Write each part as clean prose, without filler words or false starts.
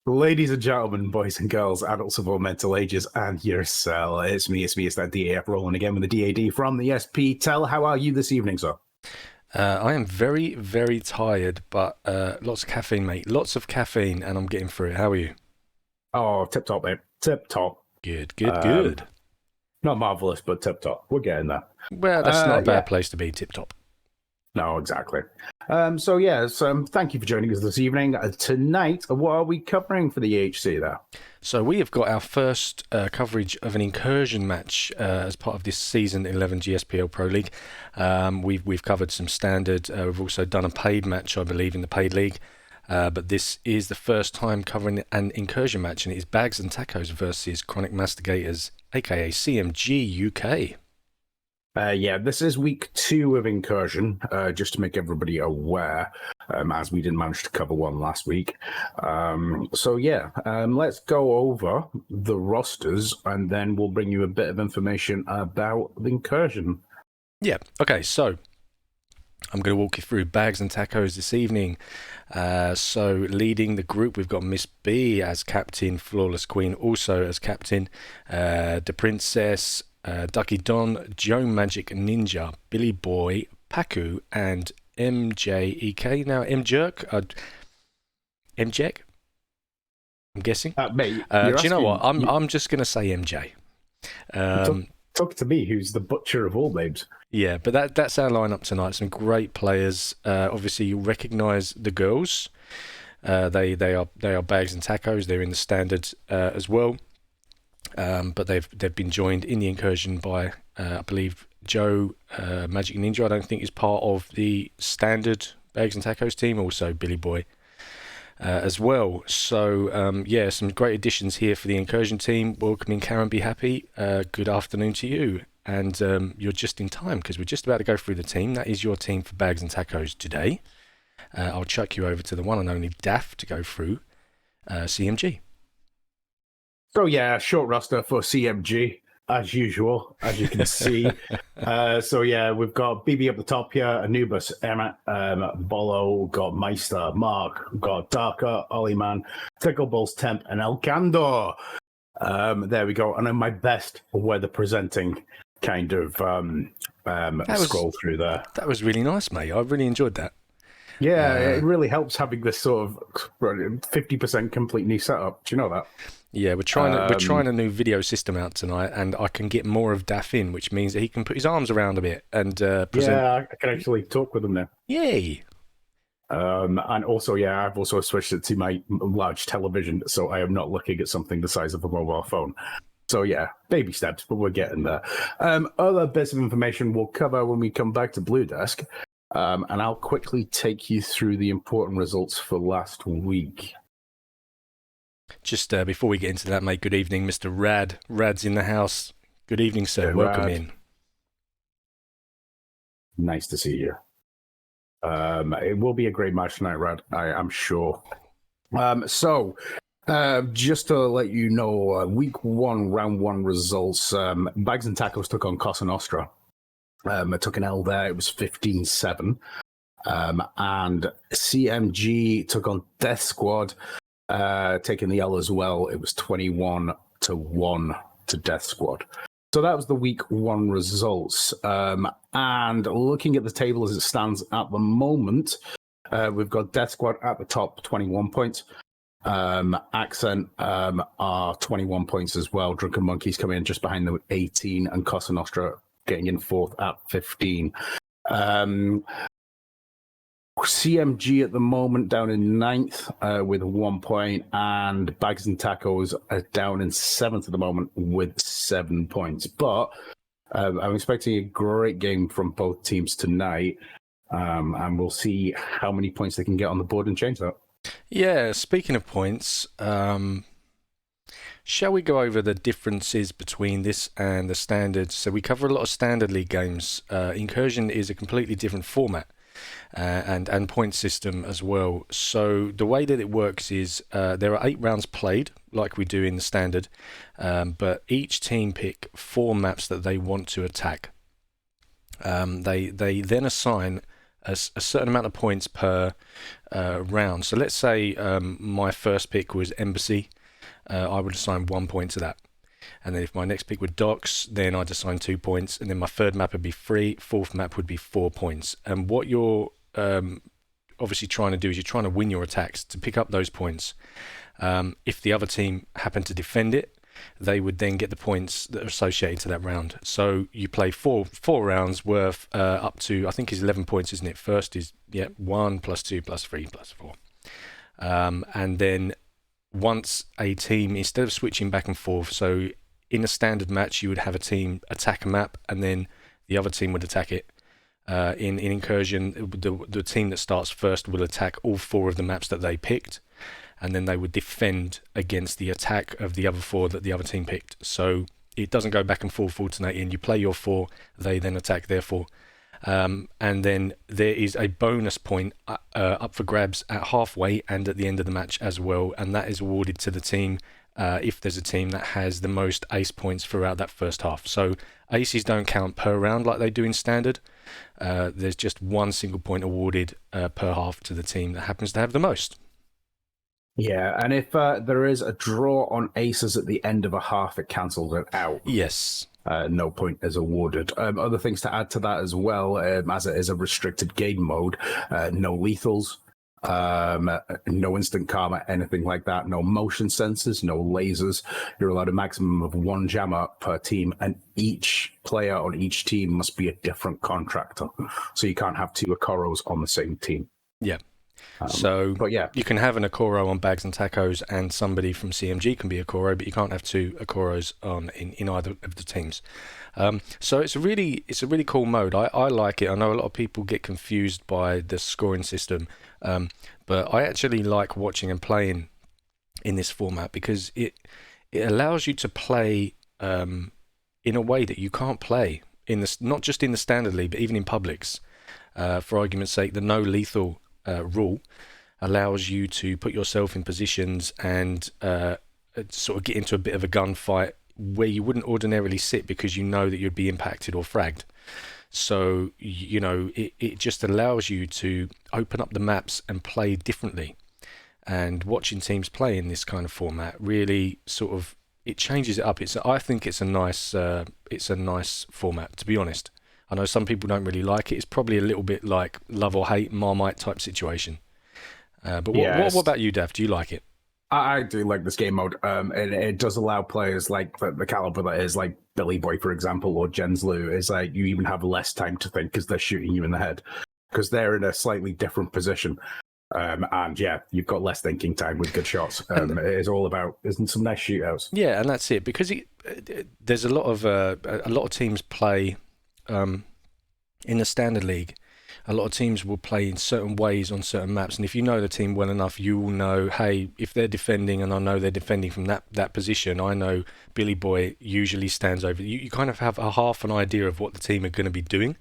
Ladies and gentlemen, boys and girls, adults of all mental ages, and yourself. It's that DAF rolling again with the DAD from the SPTEL. How are you this evening, sir? I am very, very tired, but lots of caffeine, mate. Lots of caffeine, and I'm getting through it. How are you? Oh, tip top, mate. Tip top. Good, good, Um, good. Not marvelous, but tip top. We're getting there. Well, that's not a bad Yeah, place to be, tip top. no, exactly. Thank you for joining us this evening. Tonight, what are we covering for the HC there? So we have got our first coverage of an incursion match as part of this season 11 GSPL Pro League. We've covered some standard. We've also done a paid match, I believe, in the paid league. But this is the first time covering an incursion match, and it is Bags and Tacos versus Chronic Mastigators, aka CMG UK. This is week 2 of Incursion, just to make everybody aware, as we didn't manage to cover one last week. Let's go over the rosters, and then we'll bring you a bit of information about the Incursion. Yeah, okay, so I'm going to walk you through Bags and Tacos this evening. So leading the group, we've got Miss B as captain, Flawless Queen also as captain, the Princess, Ducky Don, Joe Magic Ninja, Billy Boy, Paku, and MJEK. Now, MJek, I'm guessing. Mate, Do you know what? I'm just going to say MJ. Talk to me, who's the butcher of all names. Yeah, but that's our lineup tonight. Some great players. Obviously, you recognise the girls. They are Bags and Tacos. They're in the standard as well. But they've been joined in the incursion by I believe Joe Magic Ninja. I don't think is part of the standard Bags and Tacos team. Also Billy Boy as well. So some great additions here for the incursion team. Welcoming Karen, be happy. Good afternoon to you. And you're just in time because we're just about to go through the team. That is your team for Bags and Tacos today. I'll chuck you over to the one and only Daff to go through CMG. So yeah, short roster for CMG as usual, as you can see. We've got BB up the top here, Anubis, Emma, Bolo, got Meister, Mark, got Darker, Ollyman, Tickleballs, Temp, and El Candor. There we go. And then my best weather presenting kind of scroll through there. That was really nice, mate. I really enjoyed that. Yeah, it really helps having this sort of 50% complete new setup. Do you know that? Yeah, we're trying a new video system out tonight, and I can get more of Daff in, which means that he can put his arms around a bit and present. Yeah, I can actually talk with him now. Yay! And also, I've also switched it to my large television, so I am not looking at something the size of a mobile phone. So yeah, baby steps, but we're getting there. Other bits of information we'll cover when we come back to Blue Desk, and I'll quickly take you through the important results for last week. Just before we get into that, mate, good evening, Mr. Rad. Rad's in the house. Good evening, sir. Hey, welcome Rad. in. Nice to see you. It will be a great match tonight, Rad, I'm sure. Just to let you know, week 1, round 1 results, Bags and Tacos took on Cosa Nostra. It took an L there. It was 15-7. And CMG took on Death Squad, taking the L as well. It was 21-1 to Death Squad. So that was the week 1 results. And looking at the table as it stands at the moment, we've got Death Squad at the top, 21 points. Accent are 21 points as well. Drunken Monkeys coming in just behind them with 18, and Cosa Nostra getting in 4th at 15. CMG at the moment down in 9th with 1 point, and Bags and Tacos are down in 7th at the moment with 7 points. But I'm expecting a great game from both teams tonight, and we'll see how many points they can get on the board and change that. Yeah, speaking of points, shall we go over the differences between this and the standard? So we cover a lot of standard league games. Incursion is a completely different format. And point system as well. So the way that it works is there are 8 rounds played, like we do in the standard, but each team pick 4 maps that they want to attack. They then assign a certain amount of points per round. So let's say my first pick was Embassy. I would assign 1 point to that. And then if my next pick were Docks, then I'd assign 2 points. And then my third map would be 3, fourth map would be 4 points. And what you're obviously trying to do is you're trying to win your attacks to pick up those points. If the other team happen to defend it, they would then get the points that are associated to that round. So you play four rounds worth up to, I think it's 11 points, isn't it? First is 1 plus 2 plus 3 plus 4. And then once a team, instead of switching back and forth, so in a standard match you would have a team attack a map and then the other team would attack it. In Incursion, the team that starts first will attack all 4 of the maps that they picked, and then they would defend against the attack of the other 4 that the other team picked. So it doesn't go back and forth alternating. You play your 4, they then attack their 4. And then there is a bonus point up for grabs at halfway and at the end of the match as well, and that is awarded to the team if there's a team that has the most ace points throughout that first half. So aces don't count per round like they do in standard. There's just 1 single point awarded per half to the team that happens to have the most. Yeah, and if there is a draw on aces at the end of a half, it cancels it out. Yes. No point is awarded. Other things to add to that as well, as it is a restricted game mode, no lethals, no instant karma, anything like that, no motion sensors, no lasers. You're allowed a maximum of 1 jammer per team, and each player on each team must be a different contractor. So you can't have 2 Akoros on the same team. Yeah. But yeah, you can have an Akoro on Bags and Tacos, and somebody from CMG can be Akoro, but you can't have 2 Akoros on in either of the teams. So it's a really cool mode. I like it. I know a lot of people get confused by the scoring system, but I actually like watching and playing in this format because it allows you to play in a way that you can't play in this, not just in the standard league, but even in publics. For argument's sake, the no lethal rule allows you to put yourself in positions and sort of get into a bit of a gunfight where you wouldn't ordinarily sit because you know that you'd be impacted or fragged. So, you know, it just allows you to open up the maps and play differently. And watching teams play in this kind of format really sort of, it changes it up. I think it's a nice format, to be honest. I know some people don't really like it. It's probably a little bit like love or hate, Marmite type situation. But what about you, Dav? Do you like it? I do like this game mode. It does allow players like the caliber that is like Billy Boy, for example, or Jenslu. Is like you even have less time to think because they're shooting you in the head because they're in a slightly different position. And yeah, you've got less thinking time with good shots. It is all about some nice shootouts. Yeah, and that's it because there's a lot of teams play. In the standard league, a lot of teams will play in certain ways on certain maps, and if you know the team well enough, you will know, hey, if they're defending and I know they're defending from that position, I know Billy Boy usually stands over. You kind of have a half an idea of what the team are going to be doing.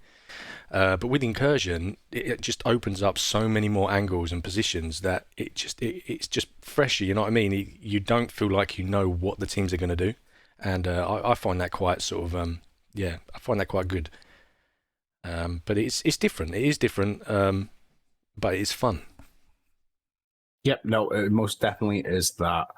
But with Incursion, it just opens up so many more angles and positions that it's just fresher, you know what I mean? You don't feel like you know what the teams are going to do, and I find that quite sort of I find that quite good. But it's different. It is different, but it's fun. Yep, no, it most definitely is that.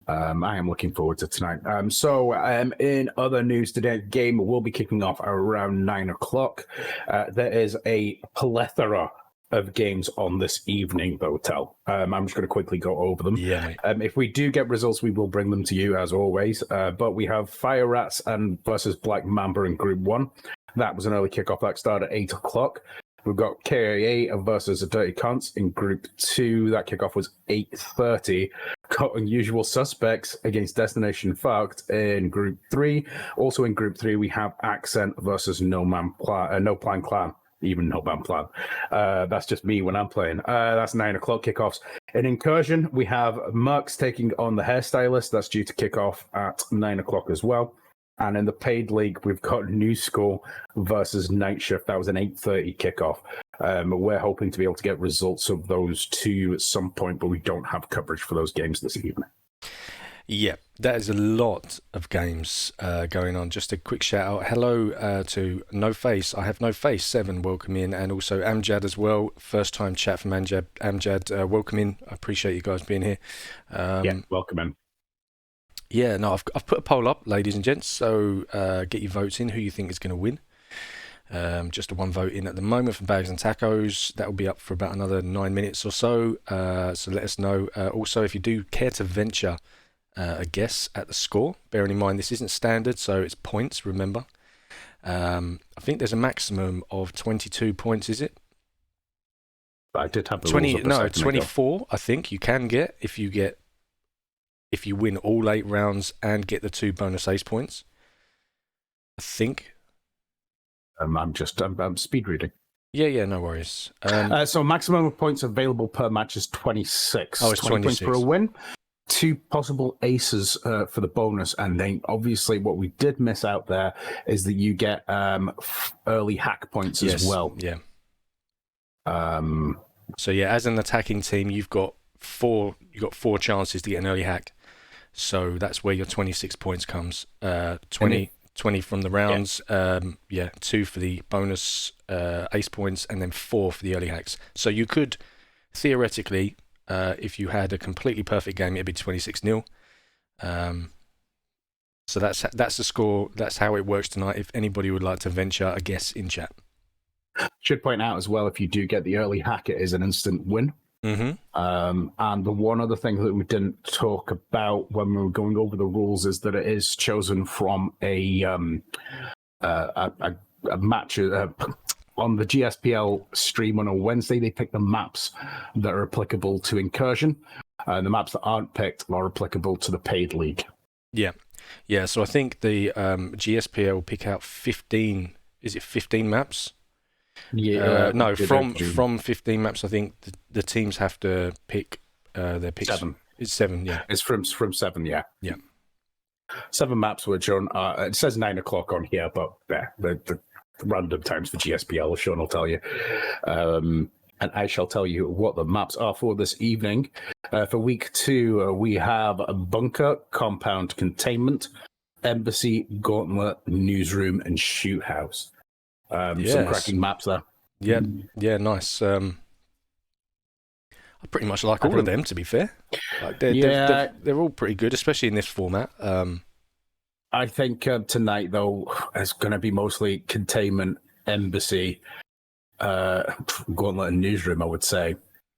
I am looking forward to tonight. So in other news today, the game will be kicking off around 9 o'clock. There is a plethora of games on this evening, though, Tel. I'm just going to quickly go over them. Yeah. If we do get results, we will bring them to you, as always. But we have Fire Rats versus Black Mamba in Group 1. That was an early kickoff that started at 8 o'clock. We've got KIA versus the Dirty Cunts in Group 2. That kickoff was 8:30. Got Unusual Suspects against Destination Fucked in Group 3. Also in Group 3, we have Accent versus No Plan Clan. Even No Plan Plan. That's just me when I'm playing. That's 9 o'clock kickoffs. In Incursion, we have Mercs taking on the Hairstylist. That's due to kick off at 9 o'clock as well. And in the paid league, we've got New School versus Night Shift. That was an 8:30 kickoff. We're hoping to be able to get results of those two at some point, but we don't have coverage for those games this evening. Yeah, that is a lot of games going on. Just a quick shout out. Hello to No Face. I have No Face 7. Welcome in, and also Amjad as well. First time chat from Amjad. Amjad, welcome in. I appreciate you guys being here. Yeah, welcome in. Yeah, no, I've put a poll up, ladies and gents. So get your votes in. Who you think is going to win? Just a one vote in at the moment for Bags and Tacos. That will be up for about another 9 minutes or so. So let us know. Also, if you do care to venture a guess at the score, bearing in mind this isn't standard, so it's points. Remember, I think there's a maximum of 22 points. Is it? I did have the 20. rules up a No, second 24. ago. I think you can get if you win all 8 rounds and get the 2 bonus ace points. I think. I'm speed reading. Yeah, no worries. So maximum of points available per match is 26. Oh, it's 20 points 26. for a win. 2 possible aces for the bonus, and then obviously what we did miss out there is that you get early hack points as well. Yeah. Um, So yeah, as an attacking team, you've got 4 chances to get an early hack. So that's where your 26 points comes. 20 from the rounds, 2 for the bonus ace points, and then 4 for the early hacks. So you could, theoretically, if you had a completely perfect game, it'd be 26-0. So that's the score. That's how it works tonight. If anybody would like to venture a guess in chat. should point out as well, if you do get the early hack, it is an instant win. Mm-hmm. And the one other thing that we didn't talk about when we were going over the rules is that it is chosen from a match on the GSPL stream on a Wednesday. They pick the maps that are applicable to Incursion, and the maps that aren't picked are applicable to the paid league. Yeah. So I think the GSPL pick out 15. Is it 15 maps? Yeah. No, from 15 maps, I think the teams have to pick their picks. 7. It's 7, yeah. It's from 7, yeah. Yeah. 7 maps which are on, it says 9 o'clock on here, but the random times for GSPL, Sean will tell you. And I shall tell you what the maps are for this evening. For week 2, we have a bunker, compound, containment, embassy, gauntlet, newsroom, and shoot house. Some cracking maps there. Yeah, nice. I pretty much like all of them, to be fair. Like they're all pretty good, especially in this format. I think tonight, though, is going to be mostly containment, embassy, gauntlet, and newsroom, I would say.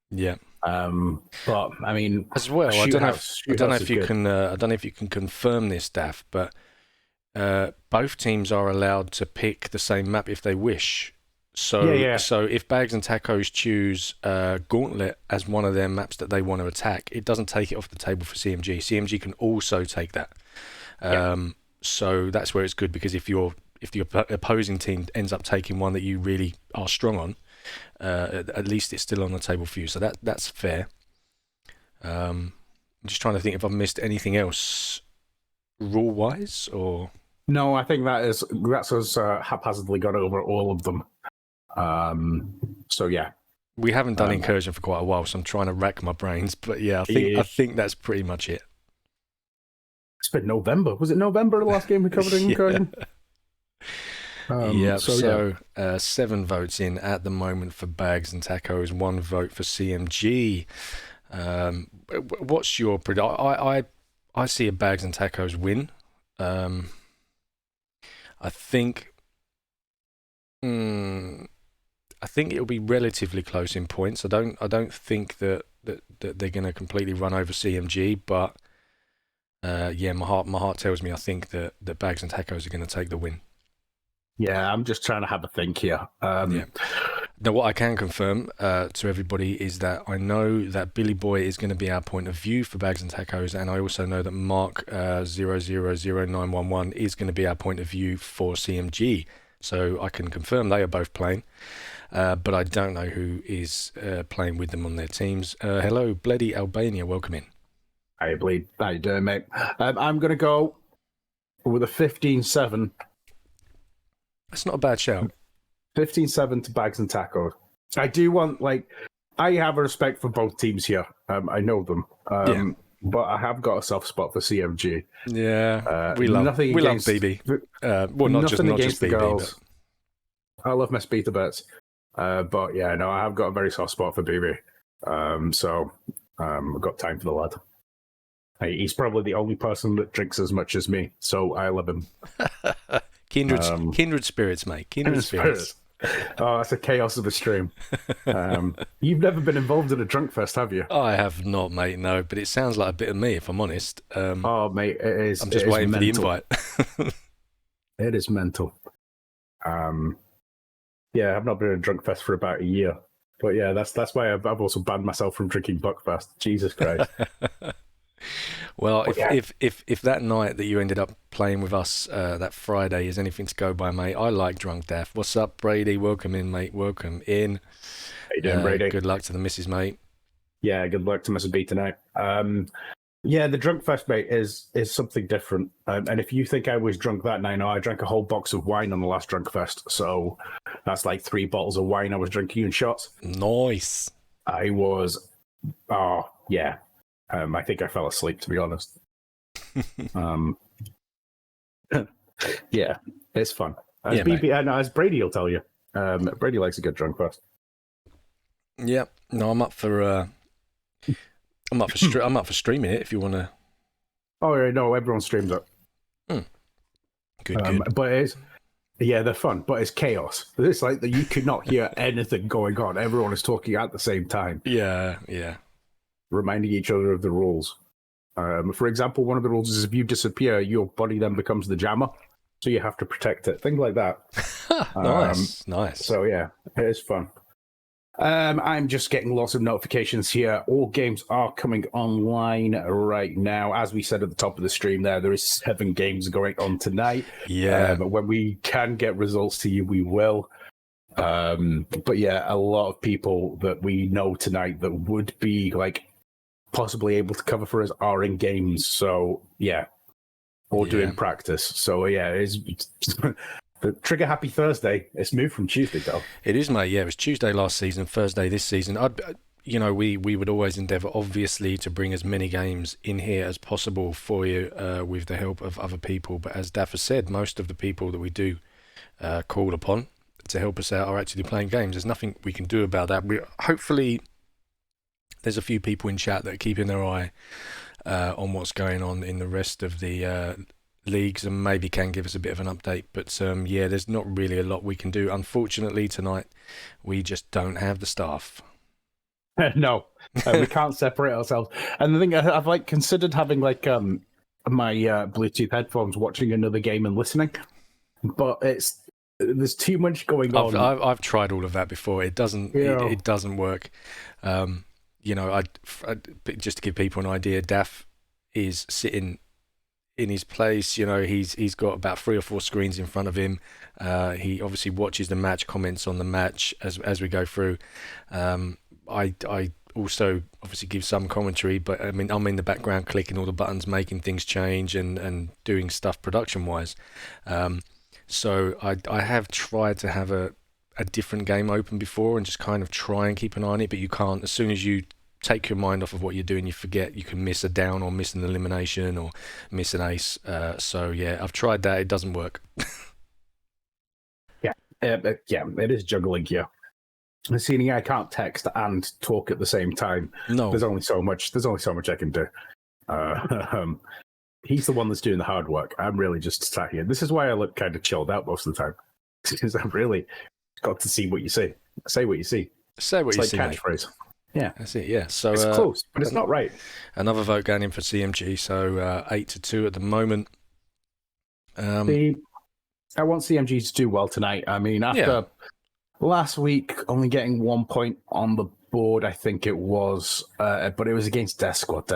Yeah. But I mean, as well, I don't know if you can confirm this, Daff, but both teams are allowed to pick the same map if they wish. So, so if Bags and Tacos choose Gauntlet as one of their maps that they want to attack, it doesn't take it off the table for CMG. CMG can also take that. So that's where it's good, because if your opposing team ends up taking one that you really are strong on, at least it's still on the table for you. So that's fair. I'm just trying to think if I've missed anything else rule-wise, or... No, I think that's us haphazardly got over all of them. So yeah, we haven't done Incursion for quite a while, so I'm trying to rack my brains. But yeah, I think that's pretty much it. It's been November. Was it November the last game we covered in Incursion? So 7 votes in at the moment for Bags and Tacos, 1 vote for CMG. What's your prediction? I see a Bags and Tacos win. I think it'll be relatively close in points. I don't think that they're going to completely run over CMG, but my heart tells me I think that Bags and Tacos are going to take the win. Yeah, I'm just trying to have a think here. Now, what I can confirm to everybody is that I know that Billy Boy is going to be our point of view for Bags and Tacos, and I also know that Mark 000911 is going to be our point of view for CMG. So I can confirm they are both playing, but I don't know who is playing with them on their teams. Hello, Bloody Albania, welcome in. Hey, Bleed. How you doing, mate? I'm going to go with a 15-7. That's not a bad shout. 15-7 to Bags and Tacos. I do want, I have a respect for both teams here. I know them. but I have got a soft spot for CMG. Yeah, we love BB. Well, not just BB, girls. But I love Miss Beta Bits. But yeah, no, I have got a very soft spot for BB. So I've got time for the lad. He's probably the only person that drinks as much as me, so I love him. Kindred spirits, mate. Kindred spirits. Oh, that's a chaos of a stream. You've never been involved in a drunk fest, have you? I have not, mate, no, but it sounds like a bit of me, if I'm honest. Oh, mate, it is. I'm just waiting for the invite. It is mental. Yeah, I've not been in a drunk fest for about a year. But yeah, that's why I've also banned myself from drinking Buckfast. Jesus Christ. Well, if that night that you ended up playing with us that Friday is anything to go by, mate, I like Drunk Death. What's up, Brady? Welcome in, mate. Welcome in. How you doing, Brady? Good luck to the missus, mate. Yeah, good luck to Mrs. B tonight. Yeah, the Drunk Fest, mate, is something different. And if you think I was drunk that night, no, I drank a whole box of wine on the last Drunk Fest. So that's like 3 bottles of wine I was drinking in shots. Nice. I was, oh, yeah. I think I fell asleep, to be honest. Yeah, it's fun. As Brady will tell you, Brady likes a good drunk fest. Yeah, no, I'm up for streaming it if you want to. Oh yeah, no, everyone streams it. Good. But they're fun, but it's chaos. It's like that you could not hear anything going on. Everyone is talking at the same time. Yeah. Reminding each other of the rules. For example, one of the rules is if you disappear, your body then becomes the jammer, so you have to protect it. Things like that. Nice. So yeah, it is fun. I'm just getting lots of notifications here. All games are coming online right now. As we said at the top of the stream there is 7 games going on tonight. Yeah. But when we can get results to you, we will. But yeah, a lot of people that we know tonight that would be like possibly able to cover for us are in games. So yeah, or doing practice. So yeah, it's the Trigger Happy Thursday. It's moved from Tuesday, though. It is, mate. Yeah, it was Tuesday last season, Thursday this season. We would always endeavour, obviously, to bring as many games in here as possible for you with the help of other people. But as Daph has said, most of the people that we do call upon to help us out are actually playing games. There's nothing we can do about that. Hopefully, there's a few people in chat that are keeping their eye on what's going on in the rest of the leagues and maybe can give us a bit of an update. But there's not really a lot we can do. Unfortunately, tonight, we just don't have the staff. No, we can't separate ourselves. And the thing, I've like considered having like my Bluetooth headphones, watching another game and listening, but there's too much going on. I've tried all of that before. It doesn't. It doesn't work. I just to give people an idea, Daph is sitting in his place. He's got about 3 or 4 screens in front of him. He obviously watches the match, comments on the match as we go through. I also obviously give some commentary, but I mean I'm in the background clicking all the buttons, making things change and doing stuff production wise. So I have tried to have a different game open before and just kind of try and keep an eye on it, but you can't. As soon as you take your mind off of what you're doing, you forget. You can miss a down or miss an elimination or miss an ace. So yeah, I've tried that. It doesn't work. It is juggling here. Seeing I can't text and talk at the same time. No, there's only so much I can do. He's the one that's doing the hard work. I'm really just sat here. This is why I look kind of chilled out most of the time, because I've really got to see what you see. Say what you see. Say what it's you like see. Catchphrase. Mate. Yeah, that's it. Yeah, so it's close, but it's not right. Another vote going in for CMG. So 8-2 at the moment. I want CMG to do well tonight. I mean, after last week only getting 1 point on the board, I think it was, but it was against Death Squad.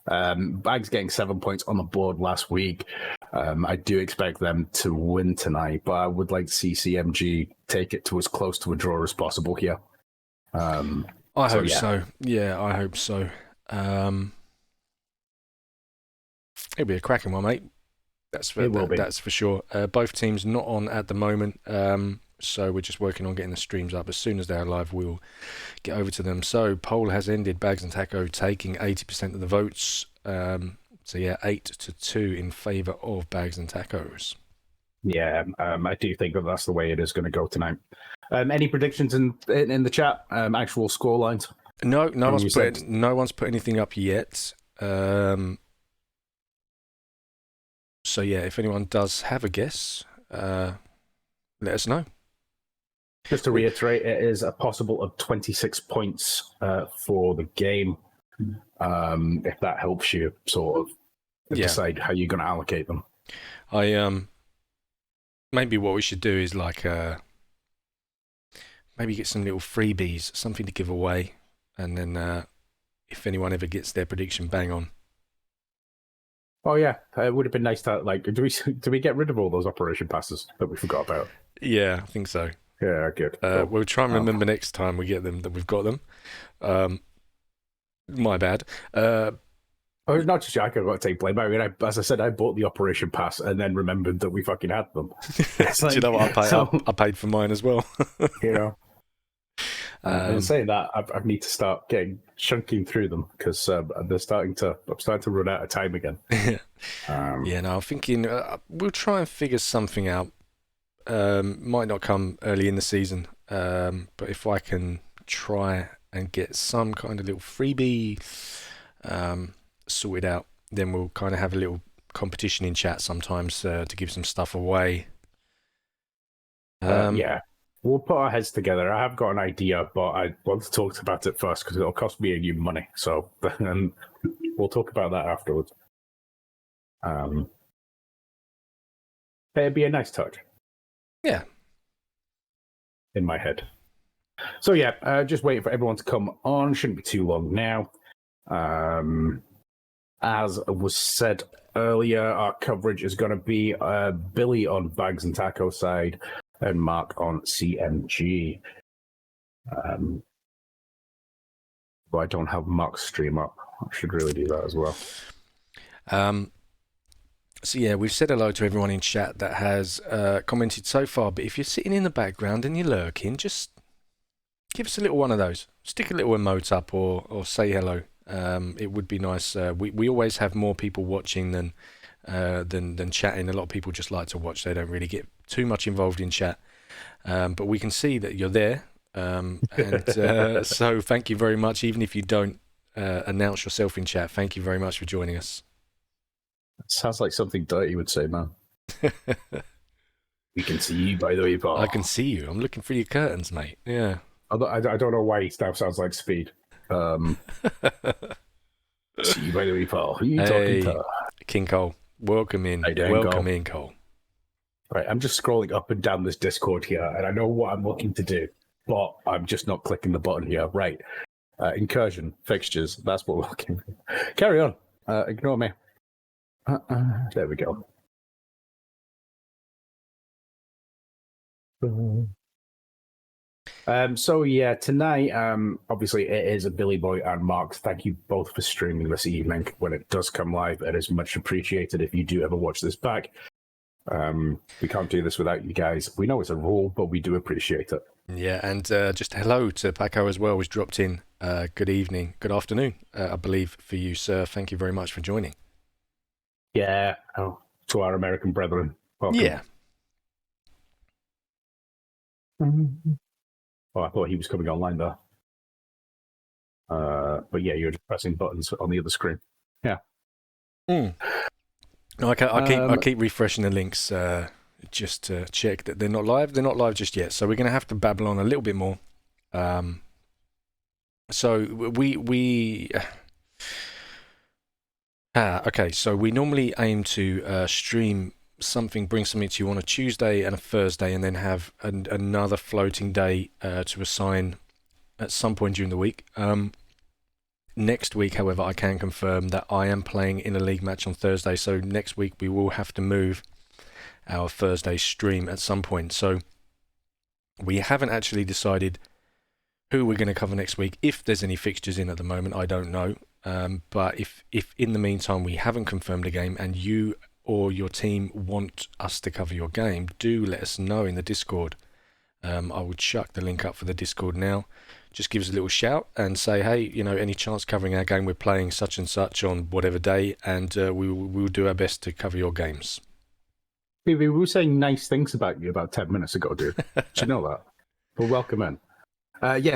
Bags getting 7 points on the board last week. I do expect them to win tonight, but I would like to see CMG take it to as close to a draw as possible here. I hope so. Yeah, I hope so. It'll be a cracking one, mate. That's for sure. Both teams not on at the moment. So we're just working on getting the streams up. As soon as they're live, we'll get over to them. So poll has ended. Bags and Taco taking 80% of the votes. So yeah, 8-2 in favour of Bags and Tacos. Yeah, I do think that that's the way it is going to go tonight. Any predictions in the chat? Actual score lines? No one's put anything up yet. So yeah, if anyone does have a guess, let us know. Just to reiterate, it is a possible of 26 points for the game. If that helps you sort of decide how you're going to allocate them. Maybe what we should do is maybe get some little freebies, something to give away, and then if anyone ever gets their prediction bang on. Oh yeah, it would have been nice to do we get rid of all those operation passes that we forgot about? Yeah, I think so. Yeah, good. We'll try and remember next time we get them that we've got them. My bad. Not just I could take blame. I mean, as I said, I bought the operation pass and then remembered that we fucking had them. Do you know what? I paid for mine as well. You know. And saying that, I need to start chunking through them because I'm starting to run out of time again. I'm thinking we'll try and figure something out. Might not come early in the season, but if I can try and get some kind of little freebie sorted out, then we'll kind of have a little competition in chat sometimes to give some stuff away. Yeah, we'll put our heads together. I have got an idea, but I want to talk about it first because it'll cost me and you money. So then we'll talk about that afterwards. It'd be a nice touch. Yeah. In my head. So yeah, just waiting for everyone to come on. Shouldn't be too long now. As was said earlier, our coverage is going to be Billy on Bags and Taco side and Mark on CMG. But I don't have Mark's stream up. I should really do that as well. So yeah, we've said hello to everyone in chat that has commented so far, but if you're sitting in the background and you're lurking, just give us a little one of those. Stick a little emote up or say hello. It would be nice. We always have more people watching than chatting. A lot of people just like to watch. They don't really get too much involved in chat. But we can see that you're there. So thank you very much. Even if you don't announce yourself in chat, thank you very much for joining us. That sounds like something Dirty would say, man. We can see you, by the way, Paul. I can see you. I'm looking through your curtains, mate. Yeah. I don't know why stuff sounds like Speed. See you, by the way, Paul. Who are you talking to? King Cole. Welcome in. Welcome in, Cole. Right, I'm just scrolling up and down this Discord here, and I know what I'm looking to do, but I'm just not clicking the button here. Right. Incursion, fixtures, that's what we're looking for. Carry on. Ignore me. There we go. So yeah, tonight, obviously it is a Billy Boy and Mark. Thank you both for streaming this evening. When it does come live, it is much appreciated if you do ever watch this back. We can't do this without you guys. We know it's a rule, but we do appreciate it. Yeah, and just hello to Paco as well, who's dropped in. Good evening, good afternoon, I believe, for you, sir. Thank you very much for joining. Yeah, to our American brethren. Welcome. Yeah. Oh, I thought he was coming online there. But yeah, you're just pressing buttons on the other screen. Yeah. No, I keep refreshing the links just to check that they're not live. They're not live just yet, so we're going to have to babble on a little bit more. So okay. So we normally aim to stream something, bring something to you on a Tuesday and a Thursday, and then have another floating day to assign at some point during the week. Next week, however, I can confirm that I am playing in a league match on Thursday, so next week we will have to move our Thursday stream at some point. So we haven't actually decided who we're going to cover next week. If there's any fixtures in at the moment, I don't know. But if in the meantime we haven't confirmed a game and you or your team want us to cover your game, do let us know in the Discord. I will chuck the link up for the Discord now. Just give us a little shout and say, hey, any chance covering our game? We're playing such and such on whatever day, and we will do our best to cover your games. We were saying nice things about you about 10 minutes ago, dude. Did you know that? Well, welcome in.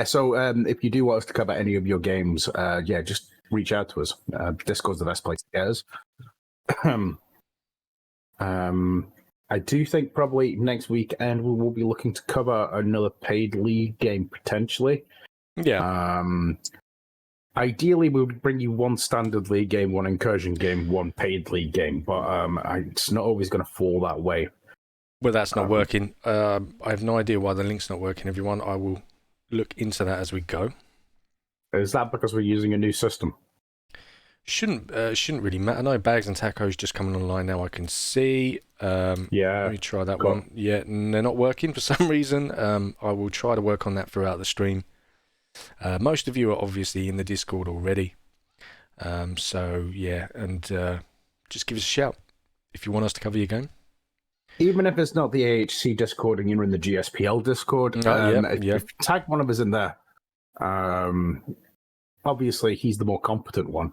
So if you do want us to cover any of your games, just reach out to us. Discord's the best place to get us. I do think probably next weekend we will be looking to cover another paid league game potentially. Yeah. Ideally, we would bring you one standard league game, one incursion game, one paid league game, but it's not always going to fall that way. Well, that's not working. I have no idea why the link's not working, everyone. I will look into that as we go. Is that because we're using a new system? Shouldn't really matter. No, Bags and Tacos just coming online now. I can see. Let me try that one. Yeah, they're not working for some reason. I will try to work on that throughout the stream. Most of you are obviously in the Discord already. Just give us a shout if you want us to cover your game. Even if it's not the AHC Discord and you're in the GSPL Discord, if tag one of us in there, obviously he's the more competent one.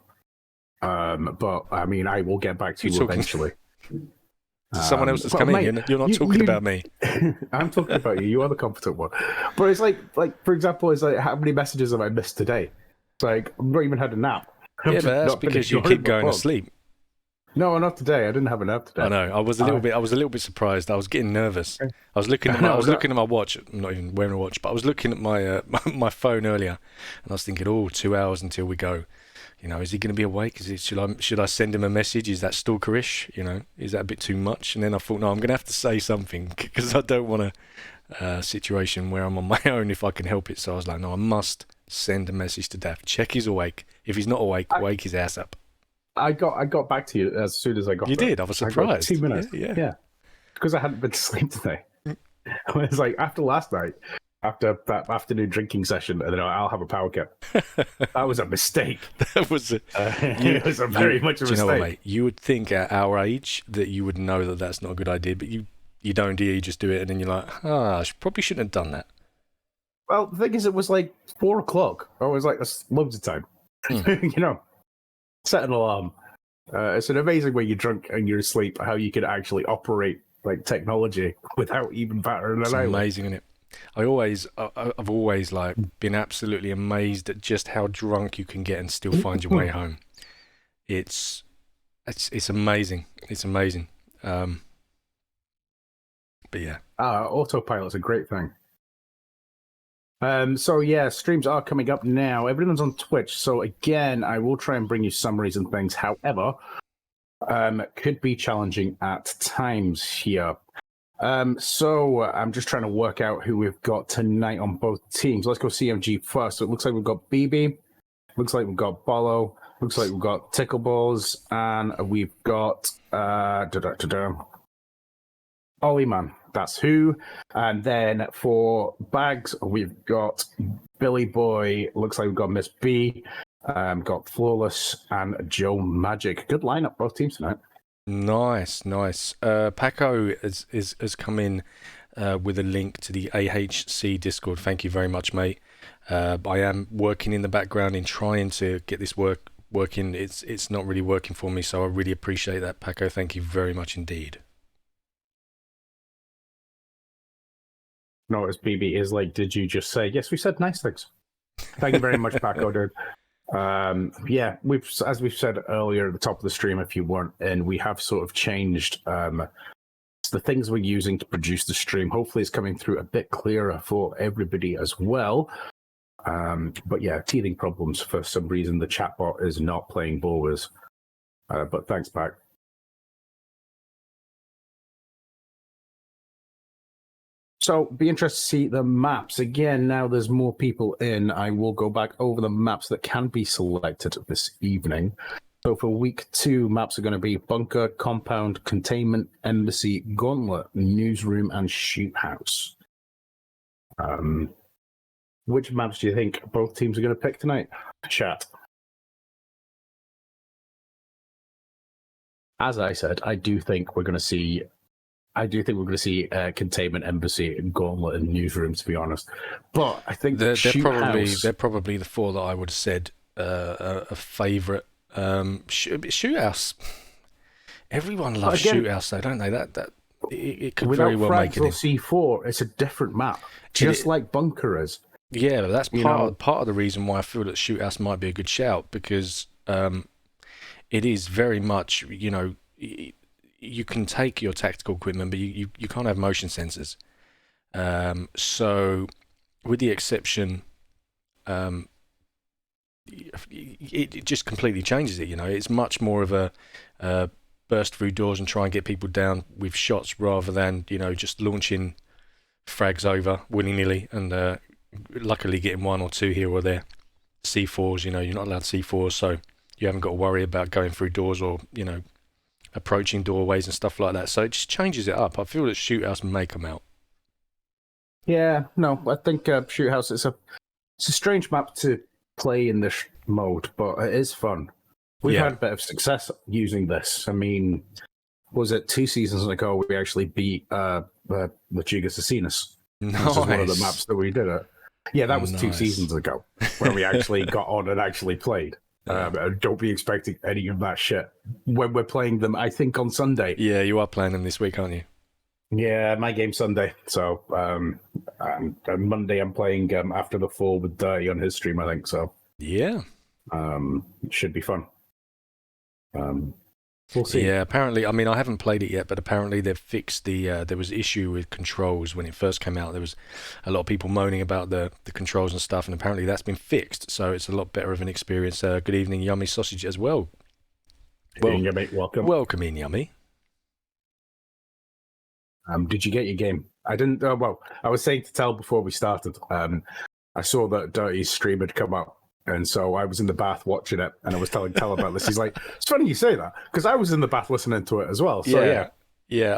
But I mean, I will get back to you eventually. Someone else has come in. You're not talking about me. I'm talking about you. You are the competent one. But it's like for example, it's like, how many messages have I missed today? It's like I've not even had a nap. Yeah, but that's because you keep going to sleep. No, not today. I didn't have a nap today. I know. I was a little bit surprised. I was getting nervous. I was looking at my watch. I'm not even wearing a watch, but I was looking at my my phone earlier, and I was thinking, 2 hours until we go. Is he going to be awake? Should I send him a message? Is that stalkerish? Is that a bit too much? And then I thought, no, I'm going to have to say something because I don't want a situation where I'm on my own if I can help it. So I was like, no, I must send a message to Daft. Check he's awake. If he's not awake, wake his ass up. I got back to you as soon as I got. You did. I was surprised. 2 minutes. Yeah. Because I hadn't been to sleep today. I was like, after last night, after that afternoon drinking session, and then I'll have a power cap. That was a mistake. That was it was very much a mistake. You know what, mate? You would think at our age that you would know that that's not a good idea, but you don't, do you? You just do it, and then you're like, I probably shouldn't have done that. Well, the thing is, it was like 4 o'clock. I was like, that's loads of time. Set an alarm. It's an amazing way you're drunk and you're asleep, how you can actually operate like technology without even battering an eyelid. It's amazing, isn't it? I've always been absolutely amazed at just how drunk you can get and still find your way home. It's amazing. It's amazing. But yeah. Autopilot's a great thing. Streams are coming up now. Everyone's on Twitch, so again, I will try and bring you summaries and things. However, could be challenging at times here. I'm just trying to work out who we've got tonight on both teams. Let's go CMG first. So it looks like we've got BB, looks like we've got Bolo, looks like we've got Tickleballs, and we've got Ollie-Man. That's who. And then for Bags, we've got Billy Boy. Looks like we've got Miss B, got Flawless, and Joe Magic. Good lineup, both teams tonight. Nice. Paco has come in with a link to the AHC Discord. Thank you very much, mate. I am working in the background in trying to get this working. It's not really working for me, so I really appreciate that, Paco. Thank you very much indeed. Notice BB is like, did you just say, yes, we said nice things. Thank you very much, Paco, dude. As we've said earlier at the top of the stream, if you weren't in, we have sort of changed the things we're using to produce the stream. Hopefully it's coming through a bit clearer for everybody as well. Teething problems for some reason. The chatbot is not playing ball with us. But thanks, Pac. So be interested to see the maps. Again, now there's more people in. I will go back over the maps that can be selected this evening. So for week 2, maps are going to be Bunker, Compound, Containment, Embassy, Gauntlet, Newsroom, and Shoot House. Which maps do you think both teams are going to pick tonight? Chat. As I said, I do think we're going to see I do think we're going to see Containment, Embassy, and Gauntlet in Newsroom, to be honest. But I think they're Shoothouse... probably the four that I would have said a favourite. Shoothouse. Everyone loves Shoothouse, though, don't they? It could very well make it. Without Frags or C4, it's a different map, just like Bunker is. Yeah, but that's part of the reason why I feel that Shoothouse might be a good shout, because it is very much, you can take your tactical equipment, but you can't have motion sensors. So, with the exception, it just completely changes it. It's much more of a burst through doors and try and get people down with shots rather than just launching frags over willy-nilly and luckily getting one or two here or there. C4s, you're not allowed C4s, so you haven't got to worry about going through doors or approaching doorways and stuff like that. So it just changes it up. I feel that Shoothouse may come out. Yeah, no, I think Shoothouse it's a strange map to play in this mode, but it is fun. We've had a bit of success using this. I mean, was it 2 seasons ago we actually beat Lechuga Assassinas? Nice. Which is one of the maps that we did it. Yeah, that was 2 seasons ago where we actually got on and actually played. Don't be expecting any of that shit when we're playing them, I think, on Sunday. Yeah, you are playing them this week, aren't you? Yeah, my game Sunday. So and Monday I'm playing After the Fall with Dirty on his stream, I think. So yeah, it should be fun. We'll see. Yeah, apparently, I mean, I haven't played it yet, but apparently they've fixed there was issue with controls when it first came out. There was a lot of people moaning about the controls and stuff, and apparently that's been fixed, so it's a lot better of an experience. Good evening, Yummy Sausage, as well. Well, Yummy, welcome. Welcome in, Yummy. Did you get your game? I didn't. Well, I was saying to Tell before we started. I saw that Dirty's stream had come up, and so I was in the bath watching it, and I was telling Tell about this. He's like, "It's funny you say that," because I was in the bath listening to it as well. So yeah.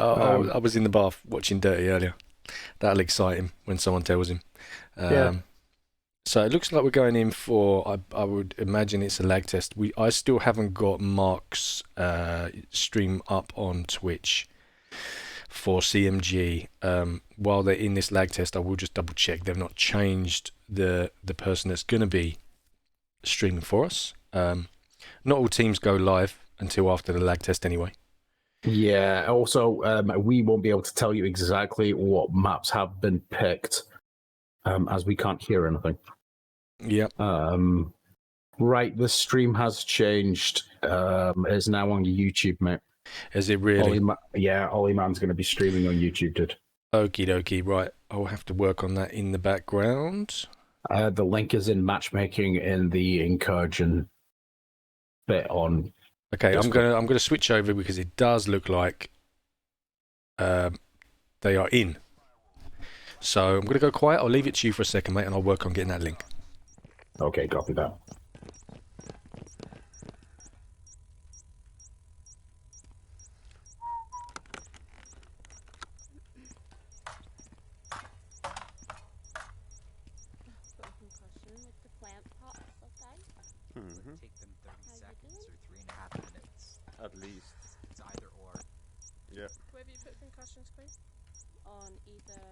I was in the bath watching Dirty earlier. That'll excite him when someone tells him. So it looks like we're going in for. I would imagine it's a lag test. I still haven't got Mark's stream up on Twitch for CMG. While they're in this lag test, I will just double check they've not changed the person that's going to be streaming for us. Not all teams go live until after the lag test anyway. Yeah, also we won't be able to tell you exactly what maps have been picked as we can't hear anything. Yep. Right, the stream has changed. It's now on YouTube, mate. Is it really? Ollie Man's going to be streaming on YouTube, dude. Okie dokie, right. I'll have to work on that in the background. The link is in matchmaking in the Incursion bit on. Okay, I'm gonna switch over because it does look like they are in. So I'm gonna go quiet. I'll leave it to you for a second, mate, and I'll work on getting that link. Okay, copy that. Take them 30 seconds or 3.5 minutes. At least. It's either or. Yeah. Where have you put concussions, Queen? On either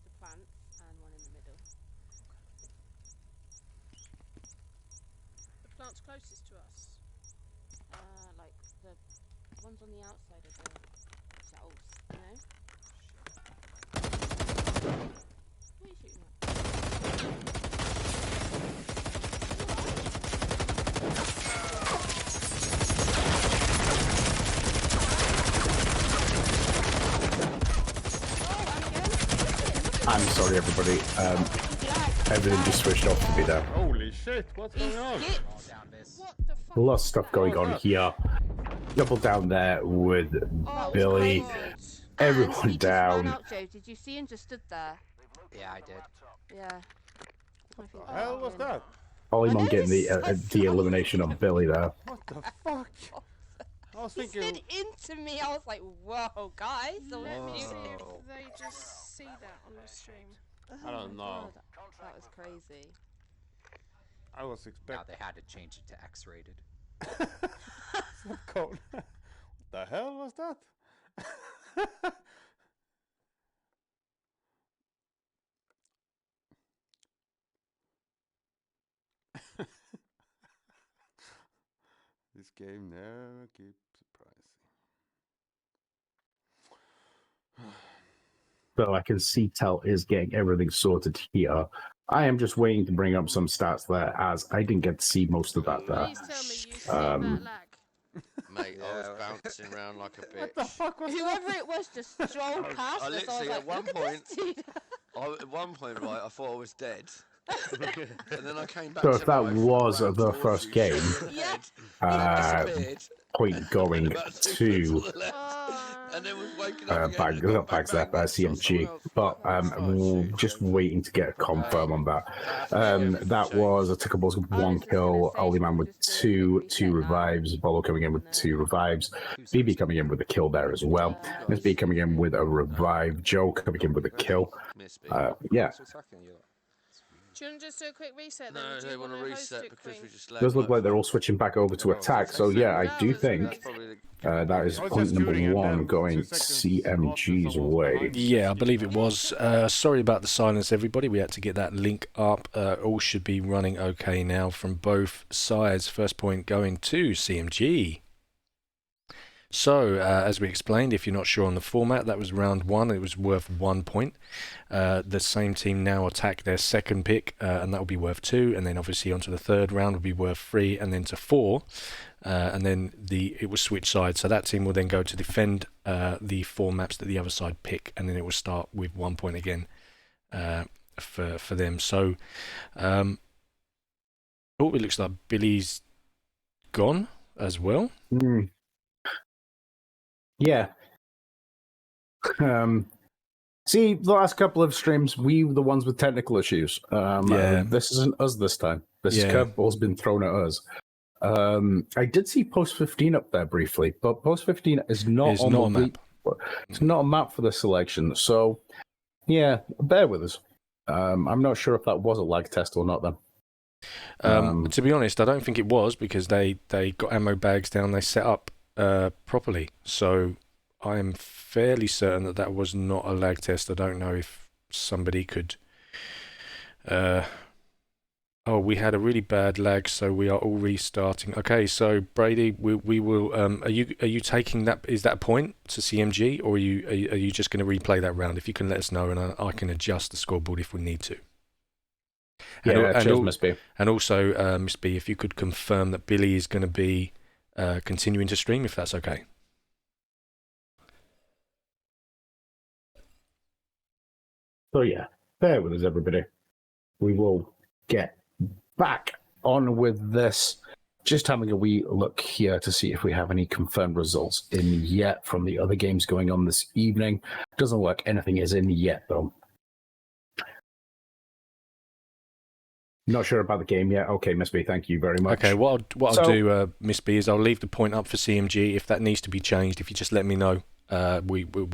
the plants and one in the middle. The plant's closest to us. Like the ones on the outside of the cells, you know? What are you shooting at? I'm sorry, everybody. Everything just switched off for me there. Holy shit, what's going on? All down this. What the fuck? A lot of stuff going on here. Double down there with Billy. Everyone He down. Just ran out, Joe. Did you see him just stood there? Yeah, I did. Yeah. What the hell was that? Ollie I Man know, getting this is so the elimination of Billy there. What the fuck? I was He thinking. slid into me. I was like, whoa, guys. So Let me see cute. if they just see that on the stream. I don't know. That was crazy. I was Now expecting. they had to change it to X-rated. What the hell was that? game never keeps surprising. So I can see Tel is getting everything sorted here. I am just waiting to bring up some stats there, as I didn't get to see most of that there. Please tell me you see Um, that lag. Mate, I was Yeah. bouncing around like a bitch. What the fuck was that? Whoever it was just strolled past I us. I was literally, like, at one look at point, this dude. At one point, right, I thought I was dead. And then I came back So to if that life, was ran the towards first you, game, shot you in the head, uh, disappeared, point going about 2 foot to to the left, and then was waking up again. Bags, and not Bags bang, that, bang, saw someone CMG. else But started shooting just them. waiting to get a confirm on that. happened That again. was a Tickables with I was one just gonna kill, say, Ollie should Man we with just do a quick two reset now? revives, Bolo coming in with And 2 then- revives, BB coming in with a kill there as well. Miss B coming in with a revive, Joe coming in with a kill. Miss B. Yeah, Do you want to just do a quick reset then? No, Do they you want to host reset it, because we Queen? just lagged does look like they're all fuck. switching back over to Oh, attack. that's So yeah, I That do was think That's probably the that is I was point just number shooting and 1 then going 2 seconds CMG's after someone was way. behind me. Yeah, I believe it was. Sorry about the silence, everybody. We had to get that link up. All should be running okay now from both sides. First point going to CMG. So, as we explained, if you're not sure on the format, that was round 1. It was worth 1 point. The same team now attack their second pick, and that will be worth 2. And then obviously onto the third round will be worth 3, and then to 4. And then it will switch sides. So that team will then go to defend the 4 maps that the other side pick, and then it will start with 1 point again for them. So, it looks like Billy's gone as well. Yeah. See, the last couple of streams, we were the ones with technical issues. Yeah. This isn't us this time. This curveball's been thrown at us. I did see Post 15 up there briefly, but Post 15 is not It's on not the a map. It's not a map for the selection. So, yeah, bear with us. I'm not sure if that was a lag test or not then. To be honest, I don't think it was, because they got ammo bags down, they set up properly. So I am fairly certain that was not a lag test. I don't know if somebody could... Oh, we had a really bad lag, so we are all restarting. Okay, so Brady, we will... Are you taking that... Is that a point to CMG, or are you just going to replay that round? If you can let us know, and I can adjust the scoreboard if we need to. Cheers, Miss B. And also, Miss B, if you could confirm that Billy is going to be continuing to stream, if that's okay. So yeah, bear with us, everybody. We will get back on with this. Just having a wee look here to see if we have any confirmed results in yet from the other games going on this evening. Doesn't look like anything is in yet, though. Not sure about the game yet. Okay, Miss B, thank you very much. Okay, what I'll do, Miss B, is I'll leave the point up for CMG. If that needs to be changed, if you just let me know, we will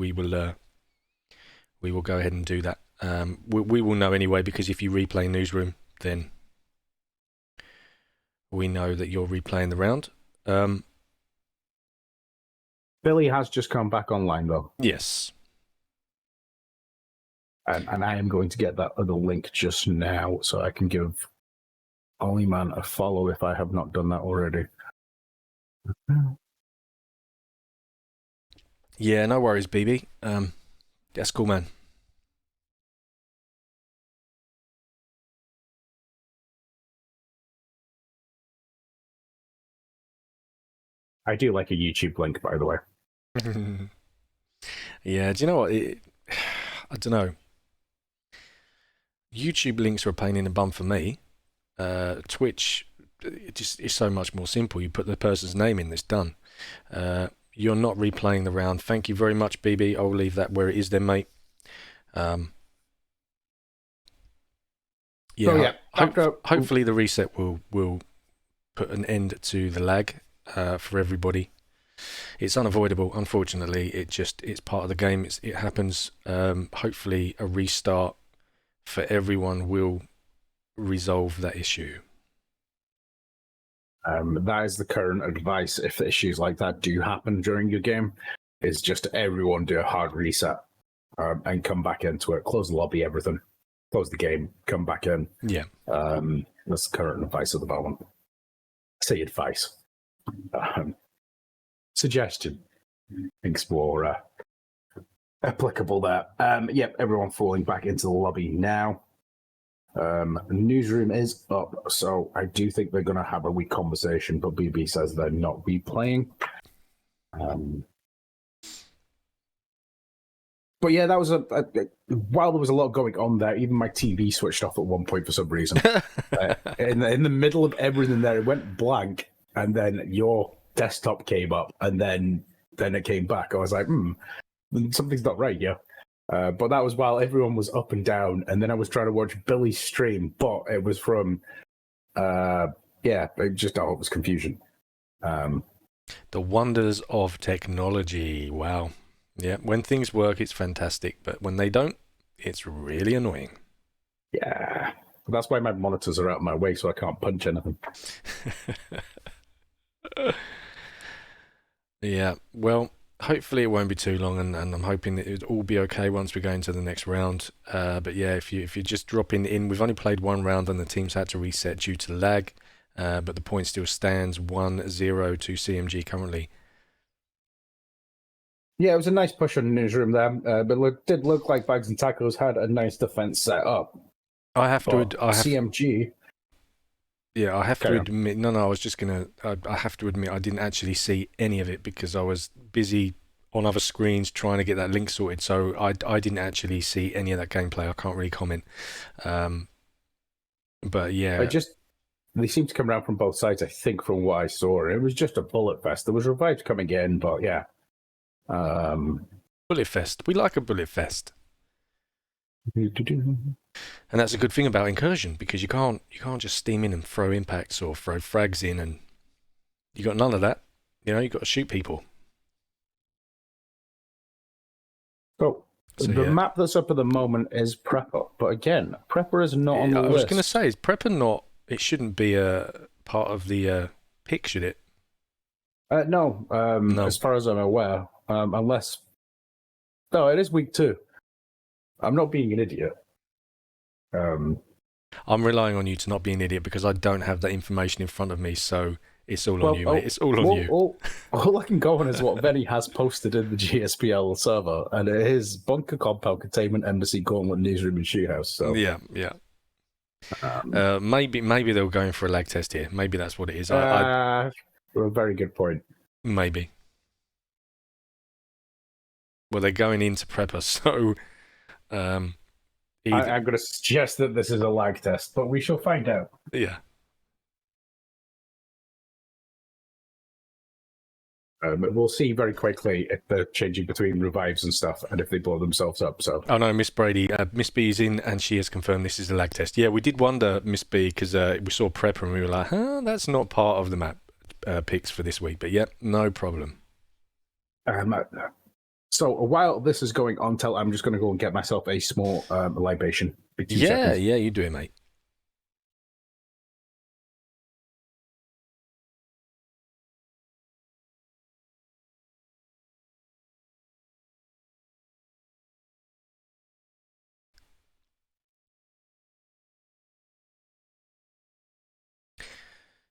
go ahead and do that. We will know anyway, because if you replay Newsroom, then we know that you're replaying the round. Billy has just come back online, though. Yes. And I am going to get that other link just now so I can give Ollie Man a follow if I have not done that already. Yeah, no worries, BB. That's cool, man. I do like a YouTube link, by the way. Yeah, do you know what? I don't know. YouTube links are a pain in the bum for me. Twitch, it's so much more simple. You put the person's name in, it's done. You're not replaying the round. Thank you very much, BB. I'll leave that where it is then, mate. Hopefully the reset will put an end to the lag for everybody. It's unavoidable, unfortunately. It's part of the game. It happens. Hopefully a restart for everyone will resolve that issue. That is the current advice. If issues like that do happen during your game, is just everyone do a hard reset and come back into it. Close the lobby, everything. Close the game, come back in. Yeah. That's the current advice at the moment. I say advice. Suggestion. Thanks for applicable there. Yep, everyone falling back into the lobby now. Newsroom is up, so I do think they're going to have a wee conversation, but BB says they're not replaying. But yeah, that was while there was a lot going on there, even my TV switched off at one point for some reason. In the middle of everything there, it went blank, and then your desktop came up, and then it came back. I was like, something's not right here. But that was while everyone was up and down, and then I was trying to watch Billy's stream, but it was from, it was confusion. The wonders of technology. Wow. Yeah, when things work, it's fantastic, but when they don't, it's really annoying. Yeah, that's why my monitors are out of my way, so I can't punch anything. Yeah, well, hopefully it won't be too long, and I'm hoping that it'll all be okay once we go into the next round. But yeah, if you're just dropping in, we've only played one round, and the teams had to reset due to lag, but the point still stands 1-0 to CMG currently. Yeah, it was a nice push on the newsroom there, but it did look like Bags and Tacos had a nice defense set up. CMG. Yeah, I have to admit. No, I was just gonna. I have to admit, I didn't actually see any of it because I was busy on other screens trying to get that link sorted. So I didn't actually see any of that gameplay. I can't really comment. But yeah, they seemed to come around from both sides. I think from what I saw, it was just a bullet fest. There was revives coming in, but yeah. Bullet fest. We like a bullet fest. And that's a good thing about Incursion, because you can't just steam in and throw impacts or throw frags in, and you got none of that. You got to shoot people. So the map that's up at the moment is Prepper, but again, Prepper is not on the list. I was going to say, is Prepper not? It shouldn't be a part of the pick, should it? No. As far as I'm aware. Unless... No, it is week 2. I'm not being an idiot. I'm relying on you to not be an idiot because I don't have that information in front of me, so it's all on you, mate. It's all on you. All I can go on is what Venny has posted in the GSPL server, and it is Bunker Compound Containment Embassy Gauntlet Newsroom and Shoehouse. So yeah. Maybe they were going for a lag test here. Maybe that's what it is. A very good point. Maybe. Well, they're going into Prepper, so... I'm going to suggest that this is a lag test, but we shall find out. Yeah. We'll see very quickly if they're changing between revives and stuff, and if they blow themselves up. So. Oh no, Miss Brady, Miss B is in, and she has confirmed this is a lag test. Yeah, we did wonder, Miss B, because we saw Prepper and we were like, that's not part of the map picks for this week. But yeah, no problem. So while this is going on, I'm just going to go and get myself a small libation. Yeah, you do it, mate.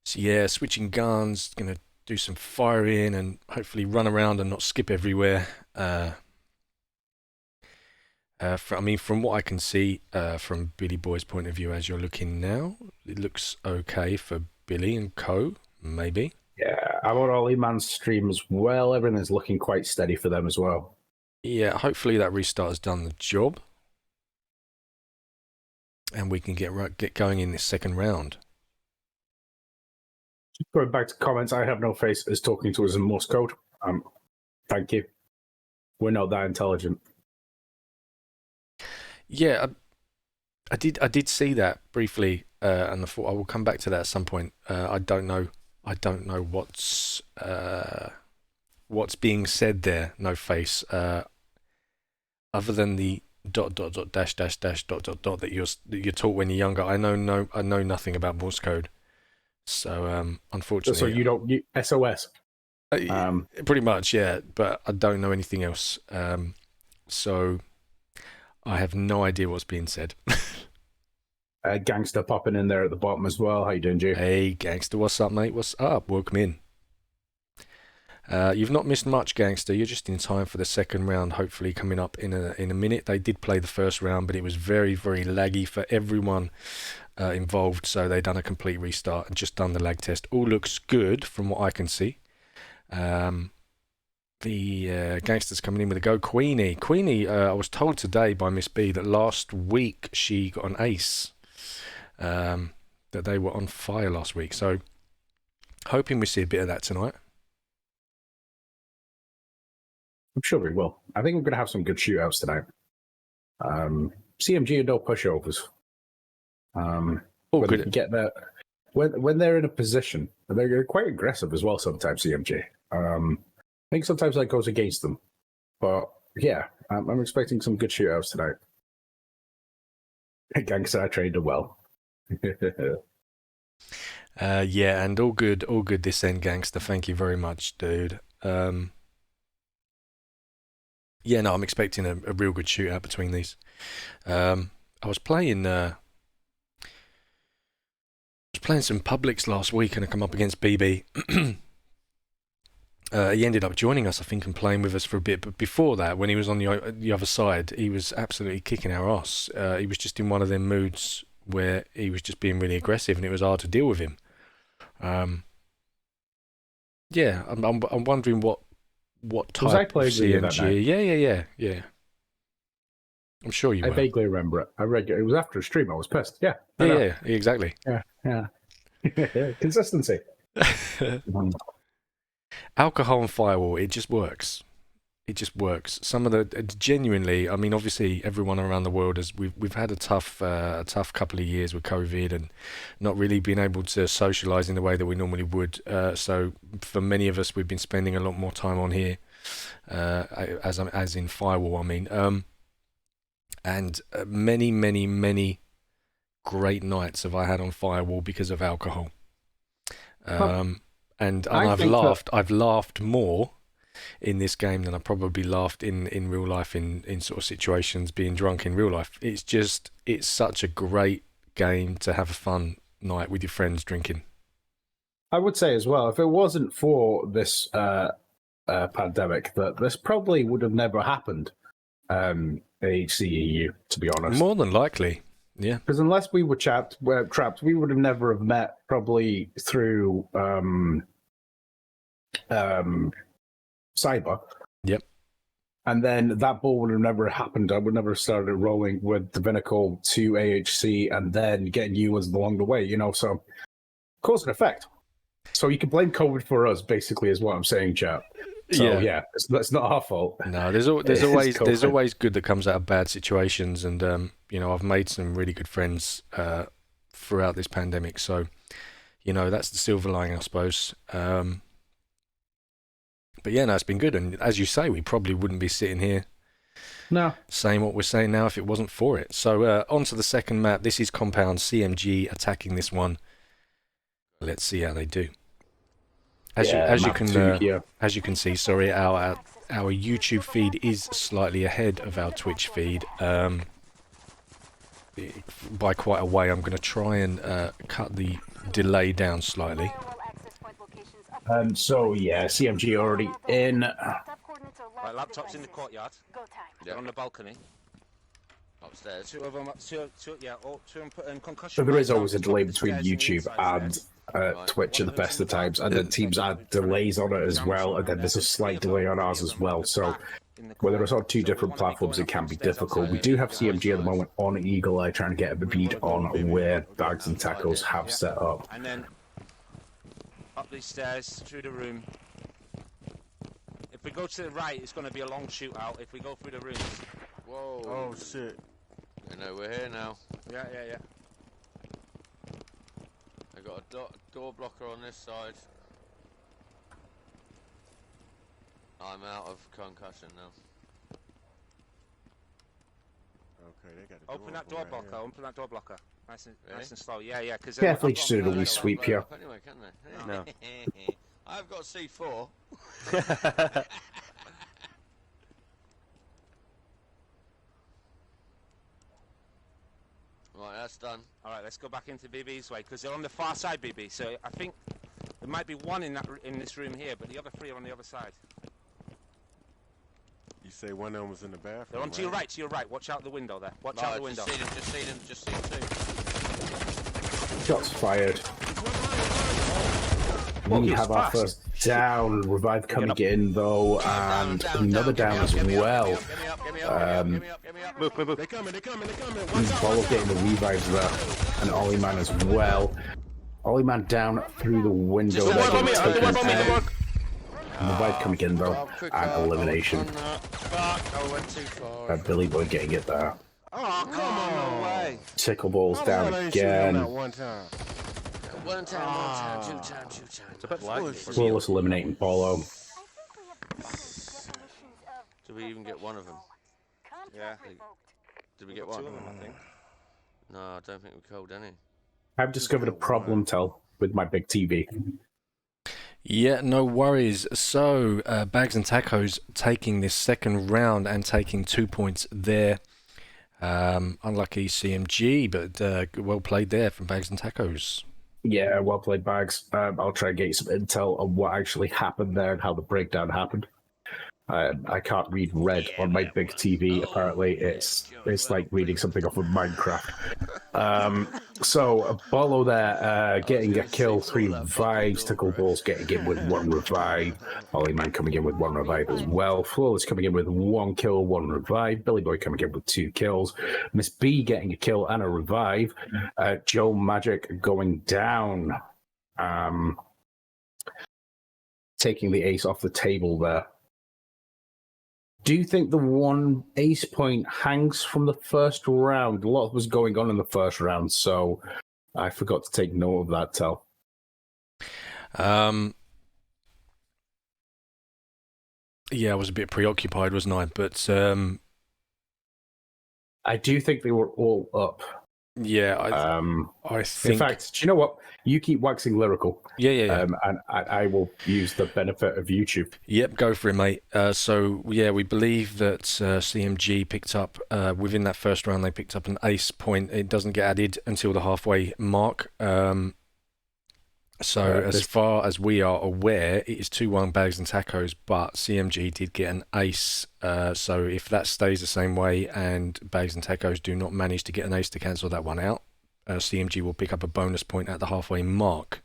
So yeah, switching guns, going to do some firing and hopefully run around and not skip everywhere. From what I can see, from Billy Boy's point of view, as you're looking now, it looks okay for Billy and co. Maybe. Yeah, I'm on Ollie Man's stream as well. Everything's looking quite steady for them as well. Yeah, hopefully that restart has done the job, and we can get going in this second round. Going back to comments, I have no face is talking to us in Morse code. Thank you. We're not that intelligent. Yeah, I did see that briefly, and I thought I will come back to that at some point. I don't know what's being said there. No face, other than the ... dash that you're taught when you're younger. I know nothing about Morse code. So unfortunately, so you SOS. Pretty much, yeah. But I don't know anything else. So I have no idea what's being said. Gangster popping in there at the bottom as well. How you doing, Jay? Hey, gangster, what's up, mate? What's up? Welcome in. You've not missed much, gangster. You're just in time for the second round, hopefully coming up in a minute. They did play the first round, but it was very, very laggy for everyone involved, so they done a complete restart and just done the lag test. All looks good from what I can see. The gangster's coming in with a go. Queenie, I was told today by Miss B that last week she got an ace, that they were on fire last week, so hoping we see a bit of that tonight. I'm sure we will. I think we're going to have some good shootouts tonight. CMG are no pushovers. All good. Get that when they're in a position, they're quite aggressive as well. Sometimes CMG. I think sometimes that goes against them, but yeah, I'm expecting some good shootouts tonight. Gangster, I trained them well. Yeah, and all good this end, gangster. Thank you very much, dude. Yeah, no, I'm expecting a real good shootout between these. I was playing some publics last week, and I come up against BB. He ended up joining us, I think, and playing with us for a bit. But before that, when he was on the other side, he was absolutely kicking our ass. He was just in one of them moods where he was just being really aggressive, and it was hard to deal with him. Yeah, I'm wondering what type of CMG. Yeah. I'm sure you were. I vaguely remember it. It was after a stream. I was pissed. Yeah, exactly. Yeah. Consistency. Alcohol and Firewall, it just works. Some of the genuinely, I mean, obviously everyone around the world we've had a tough couple of years with COVID and not really been able to socialise in the way that we normally would. So for many of us, we've been spending a lot more time on here, as in Firewall. I mean, and many great nights have I had on Firewall because of alcohol. And I've laughed more in this game than I probably laughed in real life in sort of situations being drunk in real life. It's such a great game to have a fun night with your friends drinking. I would say as well, if it wasn't for this pandemic, that this probably would have never happened. HCEU, to be honest. More than likely, yeah. Because unless we were trapped, we would have never have met probably through cyber. Yep. And then that ball would have never happened. I would never have started rolling with the Vinicle to AHC and then getting you along the way, so cause and effect. So you can blame COVID for us, basically, is what I'm saying, chap. So yeah, it's not our fault. No, there's always good that comes out of bad situations, and I've made some really good friends throughout this pandemic. So, that's the silver lining, I suppose. But yeah, no, it's been good, and as you say, we probably wouldn't be sitting here saying what we're saying now if it wasn't for it. So on to the second map. This is Compound CMG attacking this one. Let's see how they do. As you can see, sorry, our YouTube feed is slightly ahead of our Twitch feed by quite a way. I'm going to try and cut the delay down slightly. So yeah, CMG already in. My laptop's in the courtyard. They're on the balcony. Upstairs. Two of them putting concussion. So there is always a delay between YouTube and Twitch at the best of times, and then teams add delays on it as well, and then there's a slight delay on ours as well. So when there are sort of two different platforms, it can be difficult. We do have CMG at the moment on Eagle Eye trying to get a beat on where Bags and Tacos have set up. And then up these stairs, through the room. If we go to the right, it's going to be a long shootout. If we go through the rooms. Whoa. Oh, shit. We're here now. Yeah. I got a door blocker on this side. I'm out of concussion now. Okay, they got Open that door blocker. Open that door blocker. Nice and slow. Yeah. Because carefully just do a wee sweep here. Anyway, can they? No. I've got C4. Right, that's done. Alright, let's go back into BB's way, because they're on the far side, BB, so I think There might be one in this room here, but the other 3 are on the other side. You say one of them was in the bathroom. They're on to your right, to your right. Watch out the window there. Watch out the window. Just see them too. Shots fired. Well, We he was have our fast. first down. Revive coming in though, and another down as well. Move. They coming. Follow getting the revives there, and Ollie Man as well. Ollie Man down through the window. Just there, one getting on taken me. out. Revive coming in though, and elimination. Fuck, I went too far. Billy Boy getting it there. Oh, come on. No way. Tickle balls How down the hell I ain't shooting him that again. one time. One time, two times. It's a bit laggy. Flawless eliminating Polo. Did we even get one of them? Yeah. Did we get 2 one? of them, I think. No, I don't think we killed any. I've discovered a problem, Tel, with my big TV. Yeah, no worries. So, Bags and Tacos taking this second round and taking 2 points there. Unlucky CMG, but well played there from Bags and Tacos. Yeah, well played, Bags. I'll try and get you some intel on what actually happened there and how the breakdown happened. I can't read red on my big TV. Apparently, it's like reading something off of Minecraft. So Bolo there, getting a kill, 3 revives. Tickle Balls getting in with 1 revive. Ollie Man coming in with 1 revive as well. Flawless coming in with 1 kill, 1 revive. Billy Boy coming in with 2 kills. Miss B getting a kill and a revive. Joe Magic going down. Taking the ace off the table there. Do you think the 1 ace point hangs from the first round? A lot was going on in the first round, so I forgot to take note of that, Tel. Yeah, I was a bit preoccupied, wasn't I? But I do think they were all up. yeah, I think. In fact, do you know what? You keep waxing lyrical. Yeah. And I will use the benefit of YouTube. Yep, go for it, mate. So, yeah, we believe that CMG picked up, within that first round, they picked up an ace point. It doesn't get added until the halfway mark. As far as we are aware, it is 2-1 Bags and Tacos, but CMG did get an ace. So if that stays the same way and Bags and Tacos do not manage to get an ace to cancel that one out, CMG will pick up a bonus point at the halfway mark.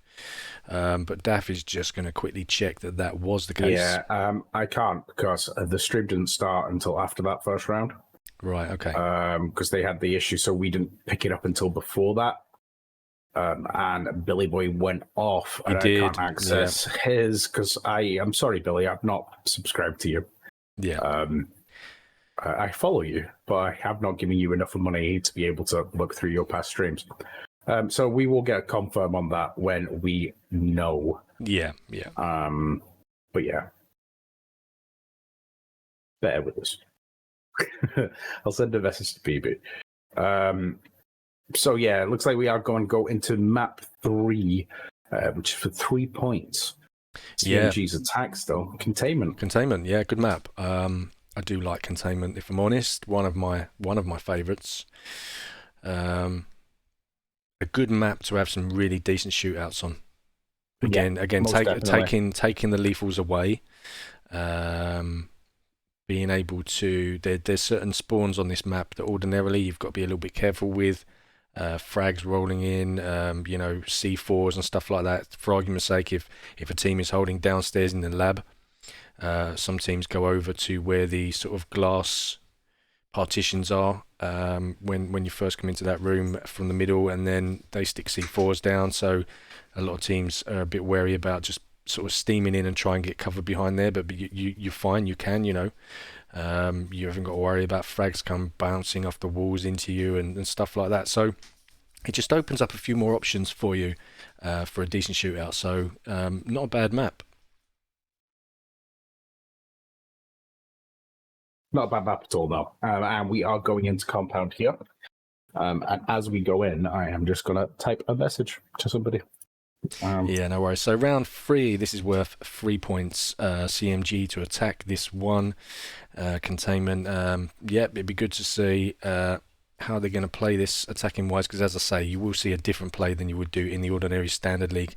But Daff is just going to quickly check that that was the case. Yeah, I can't because the stream didn't start until after that first round. Right, okay. Because they had the issue, so we didn't pick it up until before that. And Billy Boy went off, and I can't access his because I'm sorry, Billy, I've not subscribed to you. Yeah. I follow you, but I have not given you enough money to be able to look through your past streams. So we will get a confirm on that when we know. Yeah. But yeah, bear with us. I'll send a message to BB. So yeah, it looks like we are going to go into map 3, which is for 3 points. CMG's attacks, though. Containment, yeah, good map. I do like Containment, if I'm honest. One of my favourites. A good map to have some really decent shootouts on. Again, taking the lethals away. Being able to there's certain spawns on this map that ordinarily you've got to be a little bit careful with. Frags rolling in, C4s and stuff like that. For argument's sake, if a team is holding downstairs in the lab, some teams go over to where the sort of glass partitions are when you first come into that room from the middle, and then they stick C4s down. So a lot of teams are a bit wary about just sort of steaming in and try and get cover behind there. But you're fine. You can, you haven't got to worry about frags come bouncing off the walls into you and stuff like that. So it just opens up a few more options for you for a decent shootout. So not a bad map. Not a bad map at all, though. And we are going into compound here. And as we go in, I am just going to type a message to somebody. Yeah, no worries. So round 3, this is worth 3 points. CMG to attack this one. Containment. It'd be good to see how they're going to play this attacking wise, because as I say, you will see a different play than you would do in the ordinary standard league.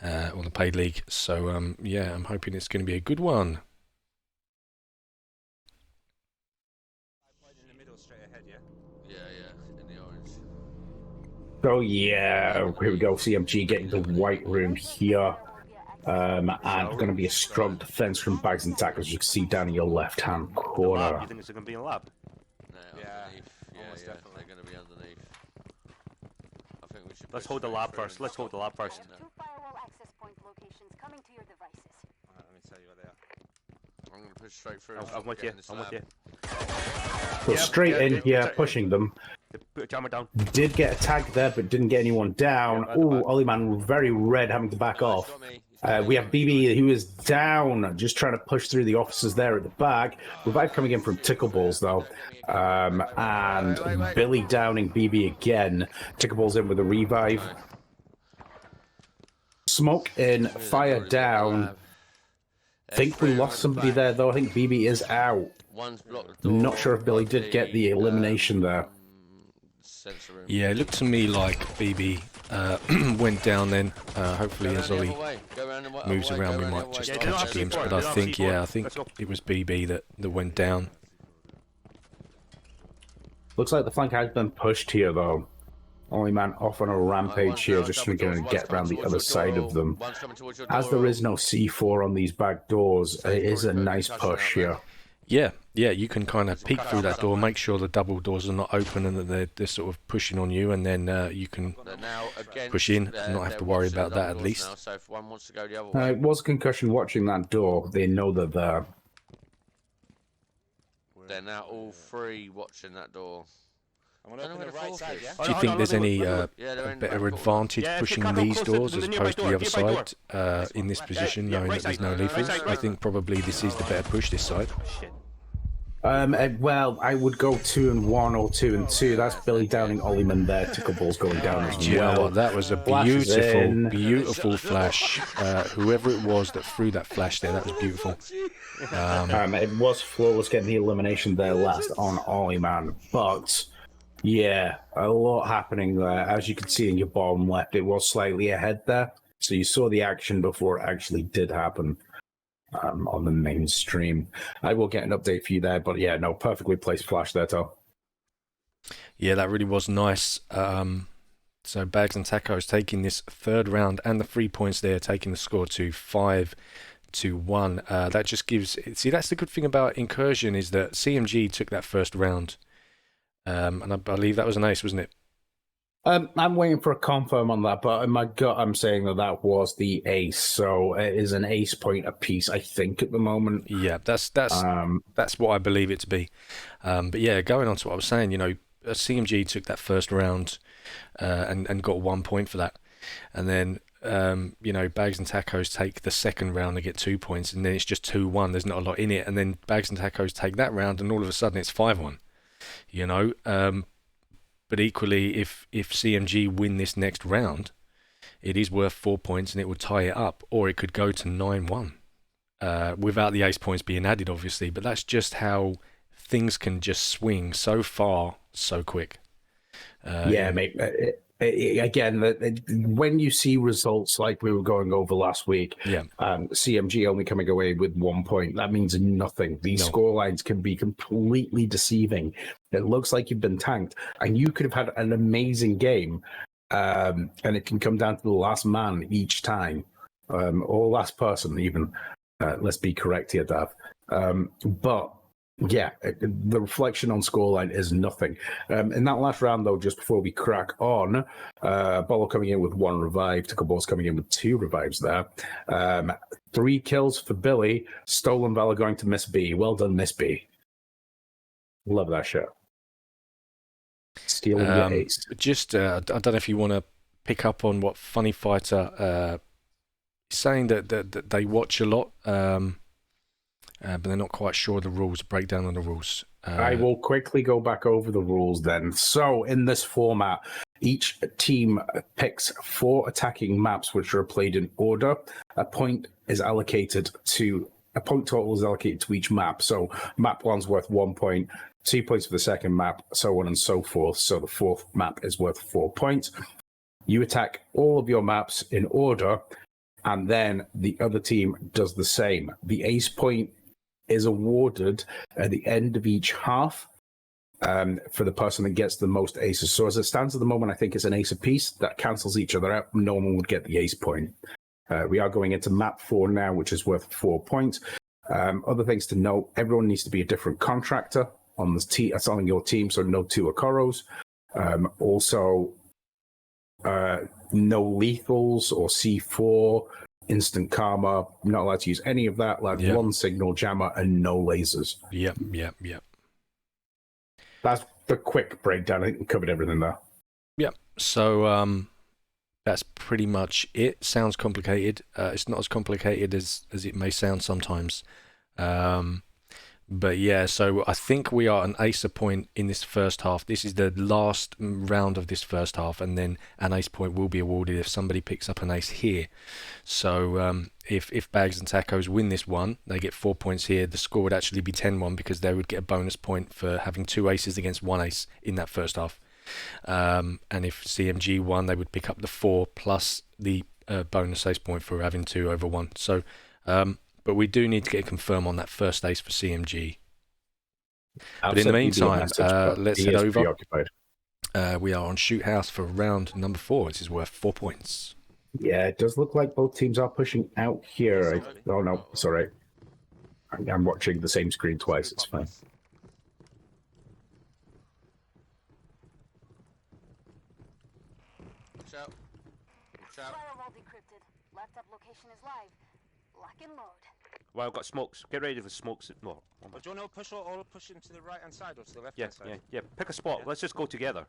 or the paid league. So yeah, I'm hoping it's going to be a good one. In the middle, straight ahead, yeah. Yeah, in the orange. Oh yeah, here we go. CMG getting the white room here. And going to be a strong defense from bags and tackles. You can see down in your left-hand The corner. lab. You think it's going to be in the lab? No, Yeah, underneath. Yeah, almost yeah, definitely. they're going to be underneath. I think we should. Let's push hold the straight lab through first. and Let's hold the lab first. No, Firewall access point locations coming to your devices. Alright, let me tell you where they are. I'm going to push straight through. I'm with you. I'm with you. So straight in here, pushing them. Put a jammer down. Did get a tag there, but didn't get anyone down. Yeah, Oh, Ollie man, very red, having to back off. Got me. We have BB, who is down, just trying to push through the officers there at the back. Revive coming in from Tickleballs, though. And Billy downing BB again. Tickleballs in with a revive. Smoke in, fire down. Think we lost somebody there, though. I think BB is out. One's blocked the door. Not sure if Billy did get the elimination there. Sensor room. Yeah, it looked to me like BB went down then. Hopefully, as Ollie moves around, we might just Yeah, catch a glimpse. But I think, yeah, I think it was BB that went down. Looks like the flank has been pushed here, though. Ollie man off on a rampage here, just going to get around the other side of them. As there is no C4 on these back doors, it is a nice push here. Yeah, you can kind of peek through that door, make sure the double doors are not open and that they're sort of pushing on you, and then you can push in and not have to worry about that at least. So if one wants to go the other way, It was Concussion watching that door. They know they're there. they're now all three watching that door. I'm going to open the right side, yeah? Do you think there's any they're in better back advantage Yeah, pushing come these closer to doors the as nearby opposed to door, the other nearby side in this position, knowing right that there's side, no right lethals? side, I think probably this is the better push this side. Shit. Well, I would go 2 and 1 or 2 and 2. That's Billy downing Ollieman there. Tickleballs going down as Do you know well. what? That was a Flashes in. beautiful flash. Whoever it was that threw that flash there, that was beautiful. It was flawless getting the elimination there last on Ollieman, but yeah, a lot happening there. As you can see in your bottom left, it was slightly ahead there, so you saw the action before it actually did happen on the main stream. I will get an update for you there, but yeah, no, perfectly placed flash there, Tom. Yeah, that really was nice. So Bags and Tacos taking this third round and the 3 points there, taking the score to 5-1. That just gives... See, that's the good thing about Incursion is that CMG took that first round. And I believe that was an ace, wasn't it? I'm waiting for a confirm on that, but in my gut, I'm saying that was the ace. So it is an ace point apiece, I think, at the moment. Yeah, that's what I believe it to be. But yeah, going on to what I was saying, CMG took that first round and got 1 point for that. And then, Bags and Tacos take the second round and get 2 points, and then it's just 2-1. There's not a lot in it. And then Bags and Tacos take that round, and all of a sudden it's 5-1. But equally, if CMG win this next round, it is worth 4 points and it would tie it up, or it could go to 9-1 without the ace points being added, obviously. But that's just how things can just swing so far, so quick. Mate. Again, when you see results like we were going over last week, CMG only coming away with 1 point, that means nothing. These scorelines can be completely deceiving. It looks like you've been tanked, and you could have had an amazing game, and it can come down to the last man each time, or last person even. Let's be correct here, Dav. But yeah, the reflection on scoreline is nothing. In that last round, though, just before we crack on, Bolo coming in with 1 revive, Tickleballs coming in with 2 revives there. 3 kills for Billy, Stolen Valor going to Miss B. Well done, Miss B. Love that shit. Stealing your ace. Just, I don't know if you want to pick up on what Funny Fighter is saying that they watch a lot. But they're not quite sure the rules, breakdown on the rules. I will quickly go back over the rules then. So in this format, each team picks 4 attacking maps which are played in order. A point total is allocated to each map. So map 1's worth 1 point, 2 points for the second map, so on and so forth. So the 4th map is worth 4 points. You attack all of your maps in order, and then the other team does the same. The ace point is awarded at the end of each half for the person that gets the most aces. So as it stands at the moment, I think it's an ace apiece. That cancels each other out. No one would get the ace point. We are going into map 4 now, which is worth 4 points. Other things to note, everyone needs to be a different contractor on this that's on your team, so no 2 Okoros. Also, no lethals or C4, instant karma. Not allowed to use any of that. Like 1 signal jammer and no lasers. Yep. That's the quick breakdown. I think we covered everything there. Yep. So that's pretty much it. Sounds complicated. It's not as complicated as it may sound sometimes. But yeah, so I think we are an ace a point in this first half. This is the last round of this first half, and then an ace point will be awarded if somebody picks up an ace here. So if Bags and Tacos win this one, they get 4 points here. The score would actually be 10-1 because they would get a bonus point for having 2 aces against 1 ace in that first half. And if CMG won, they would pick up the 4 plus the bonus ace point for having 2 over 1. So but we do need to get a confirm on that first ace for CMG. But in the meantime, let's head over. We are on Shoot House for round number 4. This is worth 4 points. Yeah, it does look like both teams are pushing out here. Oh, no, sorry. I'm watching the same screen twice. It's fine. Firewall decrypted. Laptop location is live. Lock and load. Well, I've got smokes. Get ready for smokes. No. But do you want to push into the right hand side or to the left Yeah, hand side? yeah. Pick a spot. Let's just go together.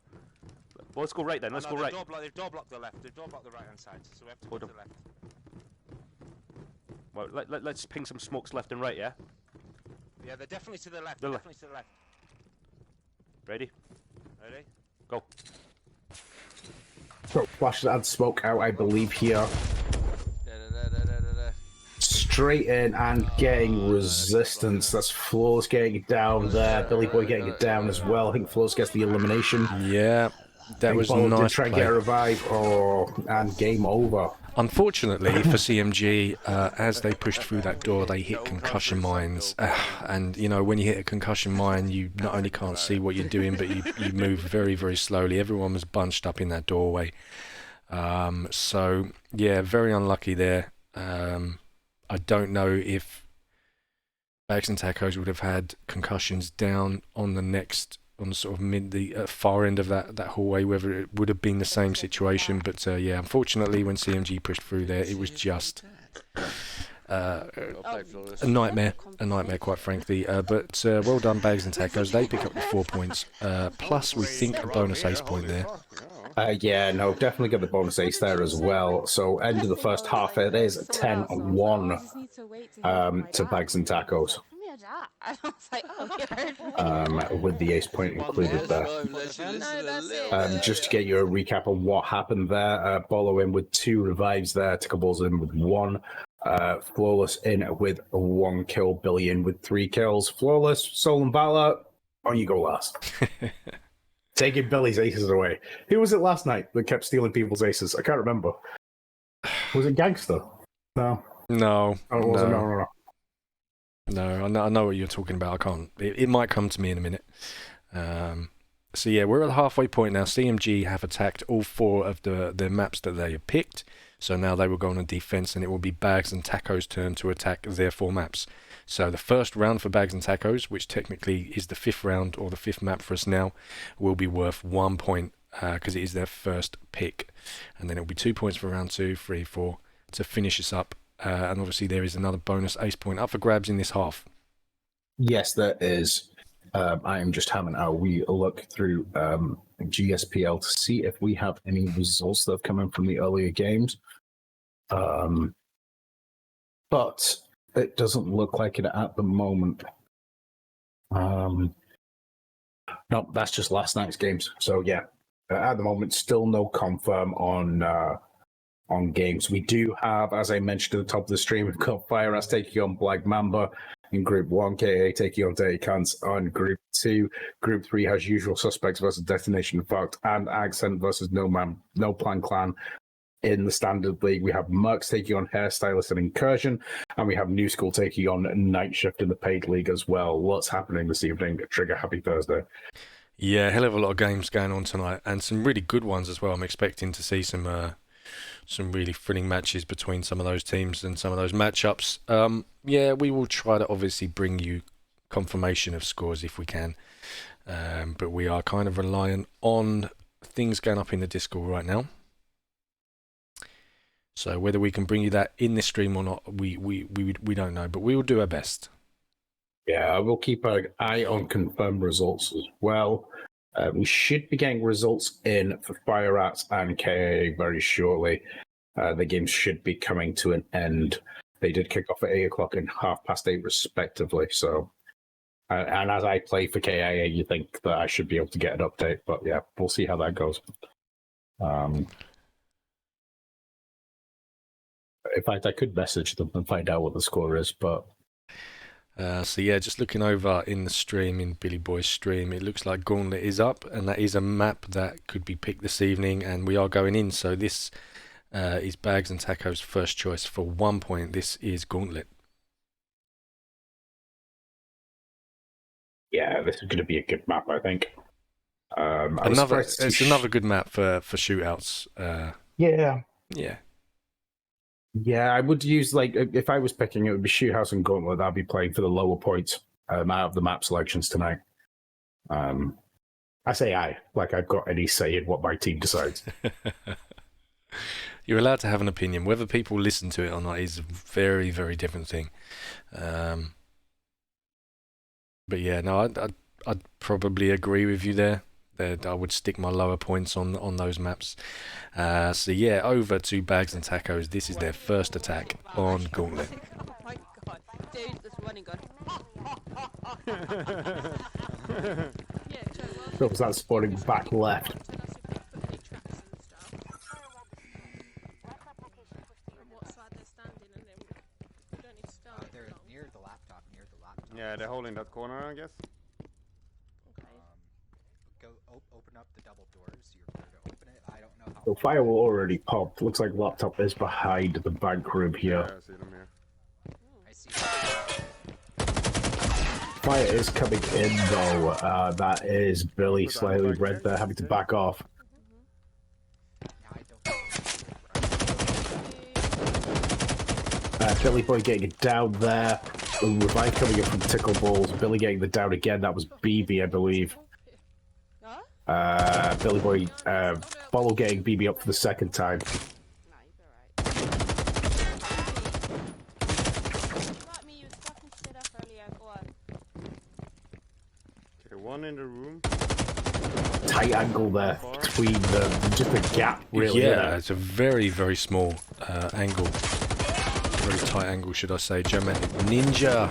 Well, let's go right then. Let's go right. They've door blocked the left. They've door blocked the right hand side. So we have to go to the left. Well, let's ping some smokes left and right, yeah? Yeah, they're definitely to the left. Definitely to the left. Ready? Ready? Go. So flashes and smoke out, I believe, here. Straight in and getting resistance. That's Flawless getting it down there. Billy Boy getting it down as well. I think Flawless gets the elimination. Yeah, that was nice. Try and get a revive. And game over. Unfortunately for CMG, as they pushed through that door, they hit concussion mines. And, you know, when you hit a concussion mine, you not only can't see what you're doing, but you move very, very slowly. Everyone was bunched up in that doorway. So, yeah, very unlucky there. I don't know if Bags and Tacos would have had concussions down on the sort of the far end of that hallway, whether it would have been the same situation. But yeah, unfortunately, when CMG pushed through there, it was just a nightmare, quite frankly. But well done, Bags and Tacos. They pick up the 4 points. Plus, we think a bonus ace point there. Yeah, no, definitely get the bonus ace there as well. So end of the first half, it is 10-1 to Bags and Tacos. I was like, oh, with the ace point included there. Just to get you a recap on what happened there, Bolo in with 2 revives there, Tickleballs in with 1, Flawless in with 1 kill, Billy in with 3 kills. Flawless, Soul and Valor, on you go last. Taking Billy's aces away. Who was it last night that kept stealing people's aces? I can't remember. Was it Gangster? No. No. Oh, it wasn't. No. No, I know what you're talking about. I can't. It might come to me in a minute. So yeah, we're at the halfway point now. CMG have attacked all 4 of the maps that they have picked. So now they will go on a defense, and it will be Bags and Tacos' turn to attack their 4 maps. So the first round for Bags and Tacos, which technically is the 5th round or the 5th map for us now, will be worth 1 point because it is their first pick. And then it will be 2 points for round 2, 3, 4 to finish us up. And obviously there is another bonus ace point up for grabs in this half. Yes, there is. I am just having a wee look through GSPL to see if we have any results that have come in from the earlier games. But it doesn't look like it at the moment. No, that's just last night's games. So yeah, at the moment, still no confirm on games. We do have, as I mentioned at the top of the stream, we've got Fire Ass taking on Black Mamba. In Group 1, KA taking on Dirty Cans. On Group 2, Group 3 has Usual Suspects versus Destination Fucked and Accent versus No Plan Clan. In the Standard League, we have Mercs taking on Hairstylist and Incursion, and we have New School taking on Night Shift in the Paid League as well. What's happening this evening? Trigger, happy Thursday. Yeah, hell of a lot of games going on tonight, and some really good ones as well. I'm expecting to see some really thrilling matches between some of those teams and some of those matchups. Yeah, we will try to obviously bring you confirmation of scores if we can, but we are kind of reliant on things going up in the Discord right now. So whether we can bring you that in this stream or not, we don't know, but we will do our best. Yeah, we'll keep an eye on confirmed results as well. We should be getting results in for Fire Rats and KA very shortly. The games should be coming to an end. They did kick off at 8 o'clock and 8:30 respectively. So, and as I play for KA, you think that I should be able to get an update, but yeah, we'll see how that goes. In fact, I could message them and find out what the score is, but... So yeah, just looking over in the stream, in Billy Boy's stream, it looks like Gauntlet is up, and that is a map that could be picked this evening, and we are going in. So this is Bags and Taco's first choice for 1 point. This is Gauntlet. Yeah, this is going to be a good map, I think. It's another good map for shootouts. Yeah. Yeah. Yeah, I would use, like, if I was picking, it would be Shoothouse and Gauntlet. I'd be playing for the lower points out of the map selections tonight. I say like I've got any say in what my team decides. You're allowed to have an opinion. Whether people listen to it or not is a very, very different thing. But yeah, no, I'd probably agree with you there. I would stick my lower points on those maps. So yeah, over to Bags and Tacos. This is their first attack on Gauntlet. Oh my god, dude, that's running gun. Yeah, Joe, well, So was that spawning back left? tell us if you put any traps and stuff, and what side they're standing, and then we don't need to start. They're near the laptop, Yeah, they're holding that corner, I guess. Okay. Go open up the double doors. You're clear to open it. I don't know how. So Firewall already popped. Looks like laptop is behind the bank room Yeah, here. I see them here. I see. Fire is coming in though. That is Billy slightly red there, having to back off. I don't. Billy Boy getting it down there. Revive coming in from Tickle Balls. Billy getting the down again. That was BB, I believe. Billy Boy, Follow getting BB up for the second time. Nah, he's alright. Like me, you was fucking stood up earlier. Go on. Okay, one in the room. Tight angle there between just a gap, really. Yeah, it's a very, very small angle. Very tight angle, should I say. German Ninja.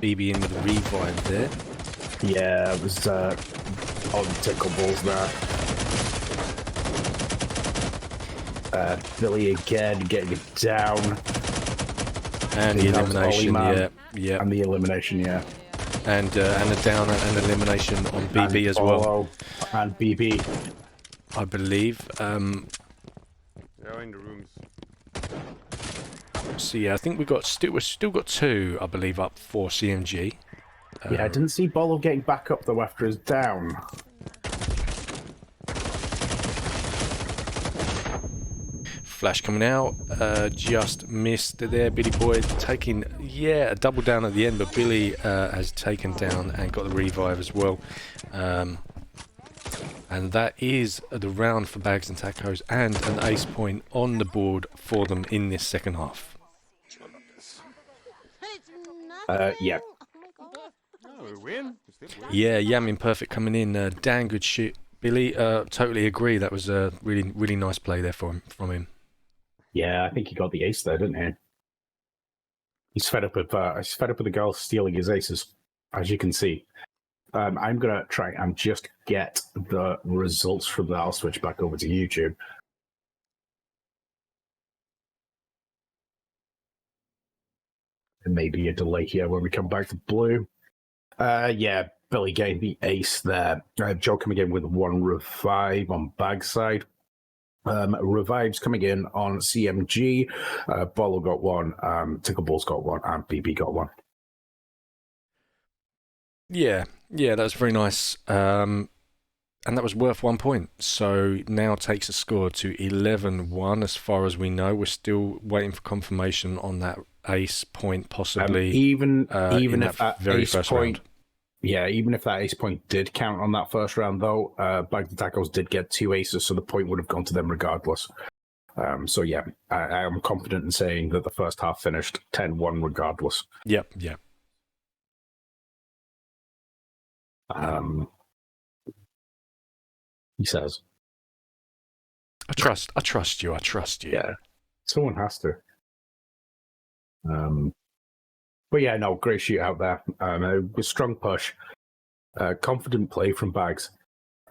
BB in with a revive there. Yeah, it was on Tickle Balls there. Billy again getting it down. And the elimination, yeah. And the elimination, yeah. And a down and elimination on BB and as well. And BB. I believe. They're in the rooms. So yeah, I think we've still got two, I believe, up for CMG. Yeah, I didn't see Bolo getting back up though after his down. Flash coming out, just missed there. Billy Boy taking, a double down at the end, but Billy has taken down and got the revive as well. And that is the round for Bags and Tacos, and an ace point on the board for them in this second half. Yeah. Oh, we win. We still win. Yeah, Yamin Perfect coming in. Damn good shit. Billy, totally agree. That was a really, really nice play there from him. Yeah, I think he got the ace there, didn't he? He's fed up with the girl stealing his aces, as you can see. I'm gonna try and just get the results from that. I'll switch back over to YouTube. there may be a delay here when we come back to blue. Yeah, Billy getting the ace there. Joe coming in with 1 revive on bag side. Revives coming in on CMG. Bolo got 1, Tickleball's got 1, and BB got 1. Yeah, that was very nice. And that was worth 1 point. So now takes the score to 11-1 as far as we know. We're still waiting for confirmation on that ace point, possibly. Even if that very ace first point, round. yeah, even if that ace point did count on that first round, though, Bags and Tacos did get 2 aces, so the point would have gone to them regardless. So yeah, I am confident in saying that the first half finished 10-1 regardless. Yep. He says, I trust you. yeah, someone has to. But yeah, no, great shootout there. A strong push, confident play from Bags.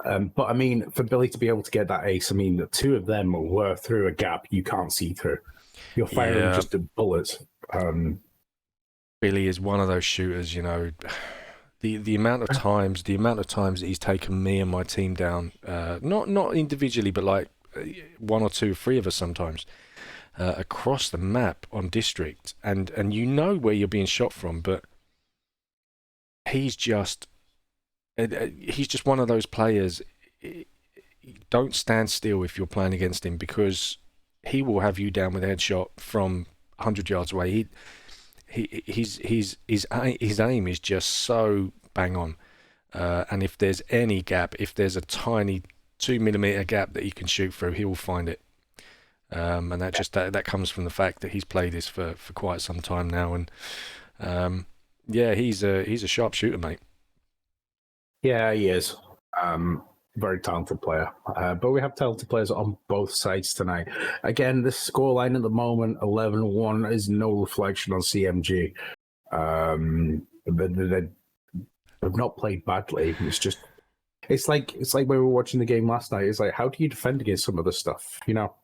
But I mean, for Billy to be able to get that ace, I mean, the 2 of them were through a gap you can't see through. You're firing just at bullets. Billy is one of those shooters, you know. The amount of times that he's taken me and my team down, not individually, but like 1 or 2, 3 of us sometimes, across the map on district, and you know where you're being shot from, but he's just one of those players. Don't stand still if you're playing against him, because he will have you down with a headshot from 100 yards away. His aim is just so bang on, and if there's any gap, if there's a tiny 2mm gap that he can shoot through, he will find it. And that comes from the fact that he's played this for quite some time now, and yeah, he's a sharp shooter, mate. Yeah, he is. Very talented player. But we have talented players on both sides tonight. Again, this scoreline at the moment, 11-1, is no reflection on CMG. They've not played badly. It's like when we were watching the game last night. It's like, how do you defend against some of this stuff? You know.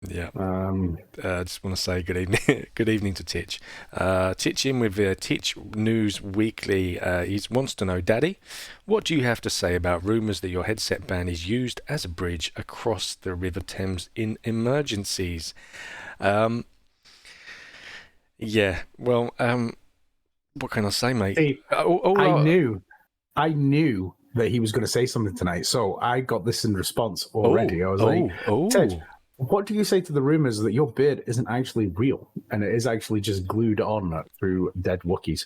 Yeah. I just want to say good evening, good evening to Titch. Titch in with Titch News Weekly. He wants to know, Daddy, what do you have to say about rumours that your headset ban is used as a bridge across the River Thames in emergencies? Yeah. Well, what can I say, mate? See, I knew that he was going to say something tonight, so I got this in response already. I was like, Ted, what do you say to the rumors that your beard isn't actually real and it is actually just glued on through dead Wookiees?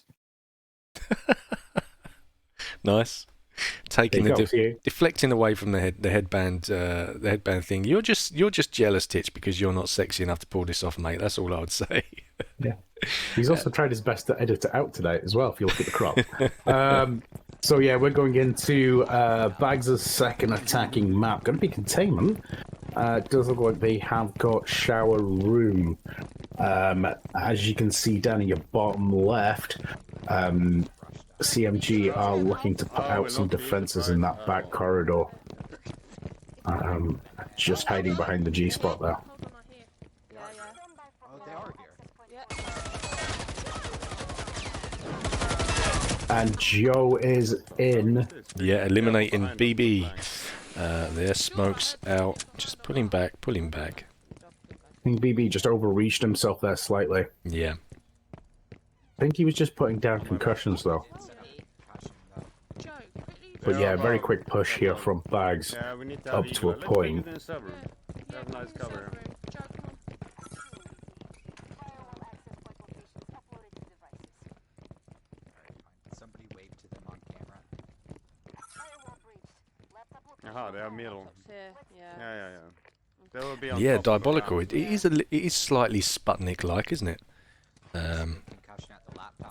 Nice. Taking deflecting away from the headband thing. You're just jealous, Titch, because you're not sexy enough to pull this off, mate. That's all I would say. Yeah. He's also tried his best to edit it out today as well, if you look at the crop. So yeah, we're going into Bags' second attacking map. Going to be containment. It does look like they have got shower room. As you can see down in your bottom left, CMG are looking to put out some defenses in that back corridor. Just hiding behind the G spot there. And Joe is in. Yeah, eliminating BB. Their smoke's out. Just pull him back. I think BB just overreached himself there slightly. Yeah. I think he was just putting down concussions, though. But yeah, very quick push here from Bags up to a point. Nice cover. Somebody wave to them on camera. Aha, they are middle. Yeah. They will be on top diabolical. It is slightly Sputnik-like, isn't it?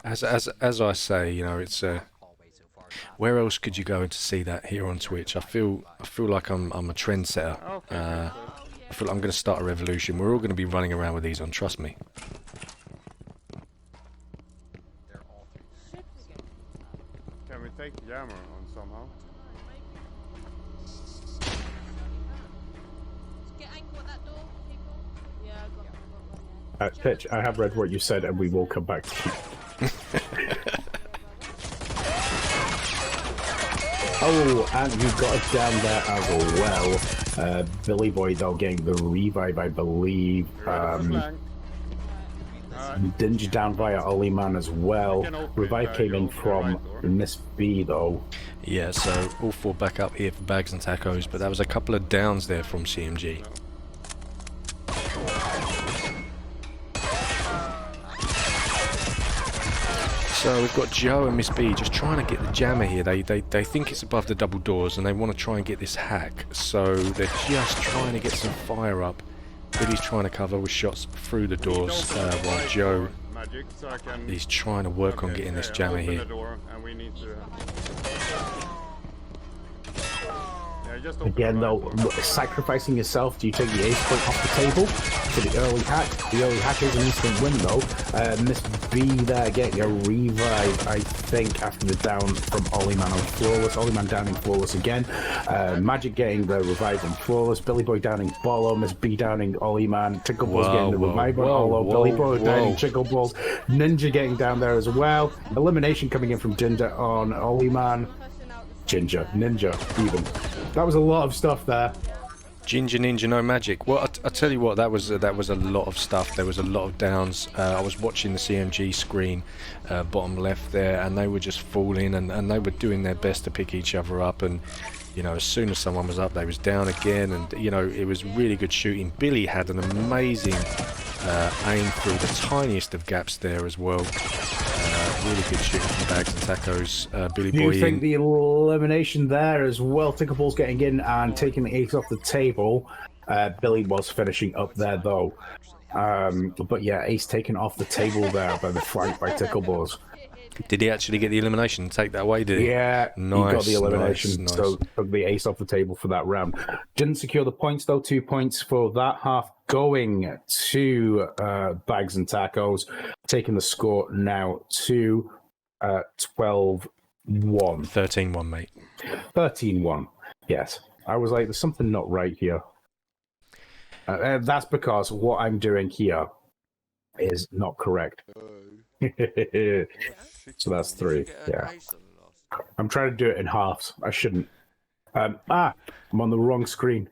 As I say, you know, it's where else could you go to see that here on Twitch? I feel like I'm a trendsetter. I feel like I'm going to start a revolution. We're all going to be running around with these on. Trust me. Can we take the jammer on somehow? Get angle at that door, people. Yeah, I got one. Pitch, I have read what you said, and we will come back to you. Oh, and you've got it down there as well. Billy Boy, though, getting the revive, I believe. Dingy down via Ollie Man as well. Revive came in from Miss B, though. Yeah, so all 4 back up here for Bags and Tacos, but that was a couple of downs there from CMG. So we've got Joe and Miss B just trying to get the jammer here. They think it's above the double doors and they want to try and get this hack. So they're just trying to get some fire up. Billy's trying to cover with shots through the doors while Joe is trying to work on getting this jammer here. Again, though, sacrificing yourself, do you take the ace point off the table for the early hack? The early hack is an instant win, though. Miss B there getting a revive, I think, after the down from Ollie Man on Flawless. Ollie Man downing Flawless again. Magic getting the revive on Flawless. Billy Boy downing Bolo. Miss B downing Ollie Man. Tickle Balls getting the revive on Olo. Billy Boy downing Tickle Balls. Ninja getting down there as well. Elimination coming in from Ginger on Ollie Man. Ninja, even. That was a lot of stuff there. Ginger Ninja, no magic. Well, I tell you what, that was a lot of stuff. There was a lot of downs. I was watching the CMG screen, bottom left there, and they were just falling, and they were doing their best to pick each other up. And you know, as soon as someone was up, they was down again, and you know, it was really good shooting. Billy had an amazing aim through the tiniest of gaps there as well. Really good shooting from Bags and Tacos. Billy Boy. Do you think the elimination there as well? Tickleballs getting in and taking the ace off the table. Billy was finishing up there though. But yeah, ace taken off the table there by the flank by Tickleballs. Did he actually get the elimination? Take that away, did he? Yeah, nice, he got the elimination. Nice. So took the ace off the table for that round. Didn't secure the points though. 2 points for that half going to Bags and Tacos, taking the score now to 12-1. 13-1, mate. 13-1. Yes, I was like, there's something not right here. That's because what I'm doing here is not correct. So that's 3. Yeah, I'm trying to do it in halves. I shouldn't. I'm on the wrong screen.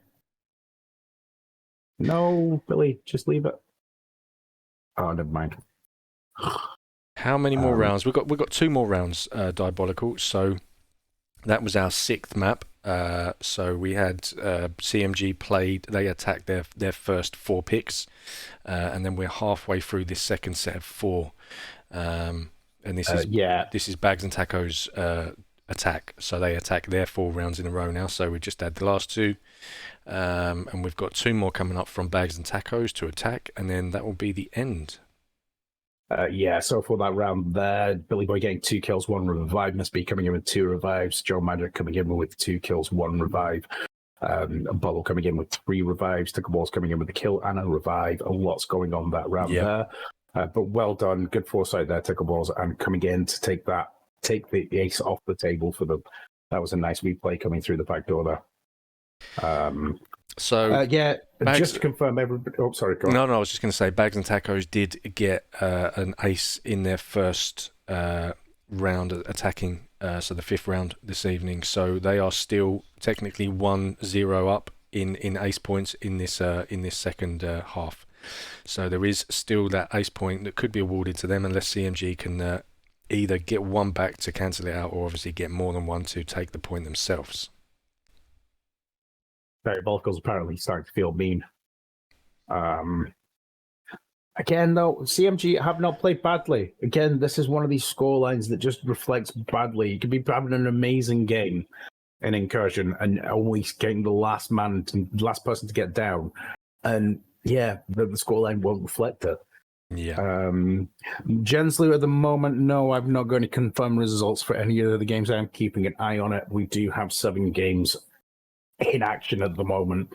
No, Billy, just leave it. Oh, never mind. How many more rounds? We've got 2 more rounds, Diabolical. So that was our 6th map. So we had CMG played. They attacked their first 4 picks, and then we're halfway through this second set of 4. And this is Bags and Tacos attack. So they attack their 4 rounds in a row now. So we just had the last 2. And we've got 2 more coming up from Bags and Tacos to attack, and then that will be the end. So for that round there, Billy Boy getting 2 kills, 1 revive. Miss B coming in with 2 revives. Joe Magic coming in with 2 kills, 1 revive. Bubble coming in with 3 revives. Tickleballs coming in with a kill and a revive. A lot's going on that round there. But well done. Good foresight there, Tickleballs, and coming in to take the ace off the table for them. That was a nice replay coming through the back door there. Just to confirm, everybody. Oh, sorry. Go on. No, I was just going to say, Bags and Tacos did get an ace in their first round attacking, so the 5th round this evening. So they are still technically 1-0 up in ace points in this second half. So there is still that ace point that could be awarded to them unless CMG can either get 1 back to cancel it out, or obviously get more than 1 to take the point themselves. Diabolical's apparently starting to feel mean. Again, though, CMG have not played badly. Again, this is one of these scorelines that just reflects badly. You could be having an amazing game in Incursion and always getting the last person to get down. And yeah, the scoreline won't reflect it. Yeah. Gensler at the moment, no, I'm not going to confirm results for any of the games. I'm keeping an eye on it. We do have 7 games in action at the moment.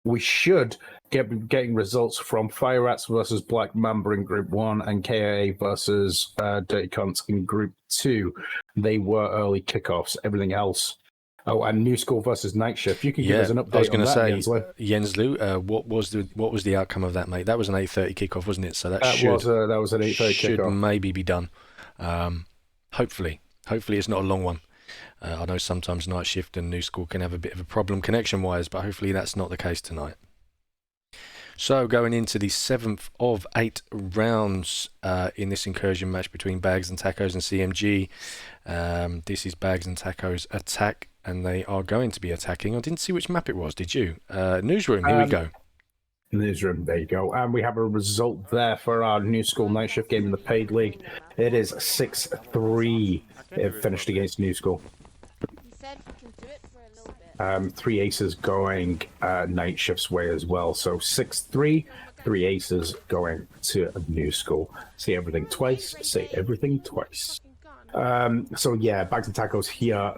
We should get getting results from Fire Rats versus Black Mamba in Group 1 and KIA versus Dirty Cunts in Group 2. They were early kickoffs. Everything else Oh, and New School versus Night Shift. You can give us an update I was on going to that, say, Jenslu, what was the outcome of that, mate? That was an 8:30 kickoff, wasn't it? So that was an 8:30 should kickoff. maybe be done. Hopefully it's not a long one. I know sometimes Night Shift and New School can have a bit of a problem connection-wise, but hopefully that's not the case tonight. So going into the 7th of 8 rounds in this Incursion match between Bags and Tacos and CMG. This is Bags and Tacos attack, and they are going to be attacking. I didn't see which map it was, did you? Newsroom, here we go. Newsroom, there you go. And we have a result there for our New School Night Shift game in the paid league. It is 6-3. It finished against New School. He said we can do it for a little bit. 3 aces going Night Shift's way as well. So 6-3, 3 aces going to New School. Say everything twice. Say everything twice. So yeah, Bags and Tacos here.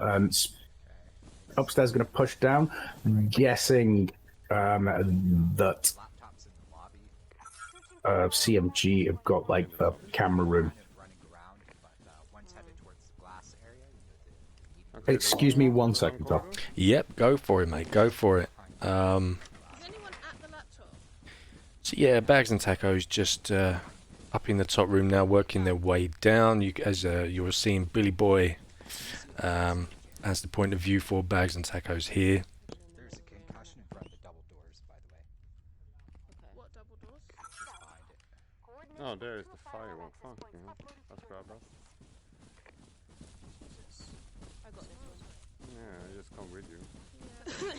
Upstairs going to push down. Guessing that CMG have got like the camera room. Excuse me 1 second, Tom. Yep, go for it, mate. Go for it. Is anyone at the laptop? So yeah, Bags and Tacos just up in the top room now, working their way down. As you were seeing Billy Boy as the point of view for Bags and Tacos here. There's a concussion in front of the double doors, by the way. What double doors? Oh, there is the firewall. Fuck, you know. Let's grab that. I got this one. Yeah, I just come with you. Yeah.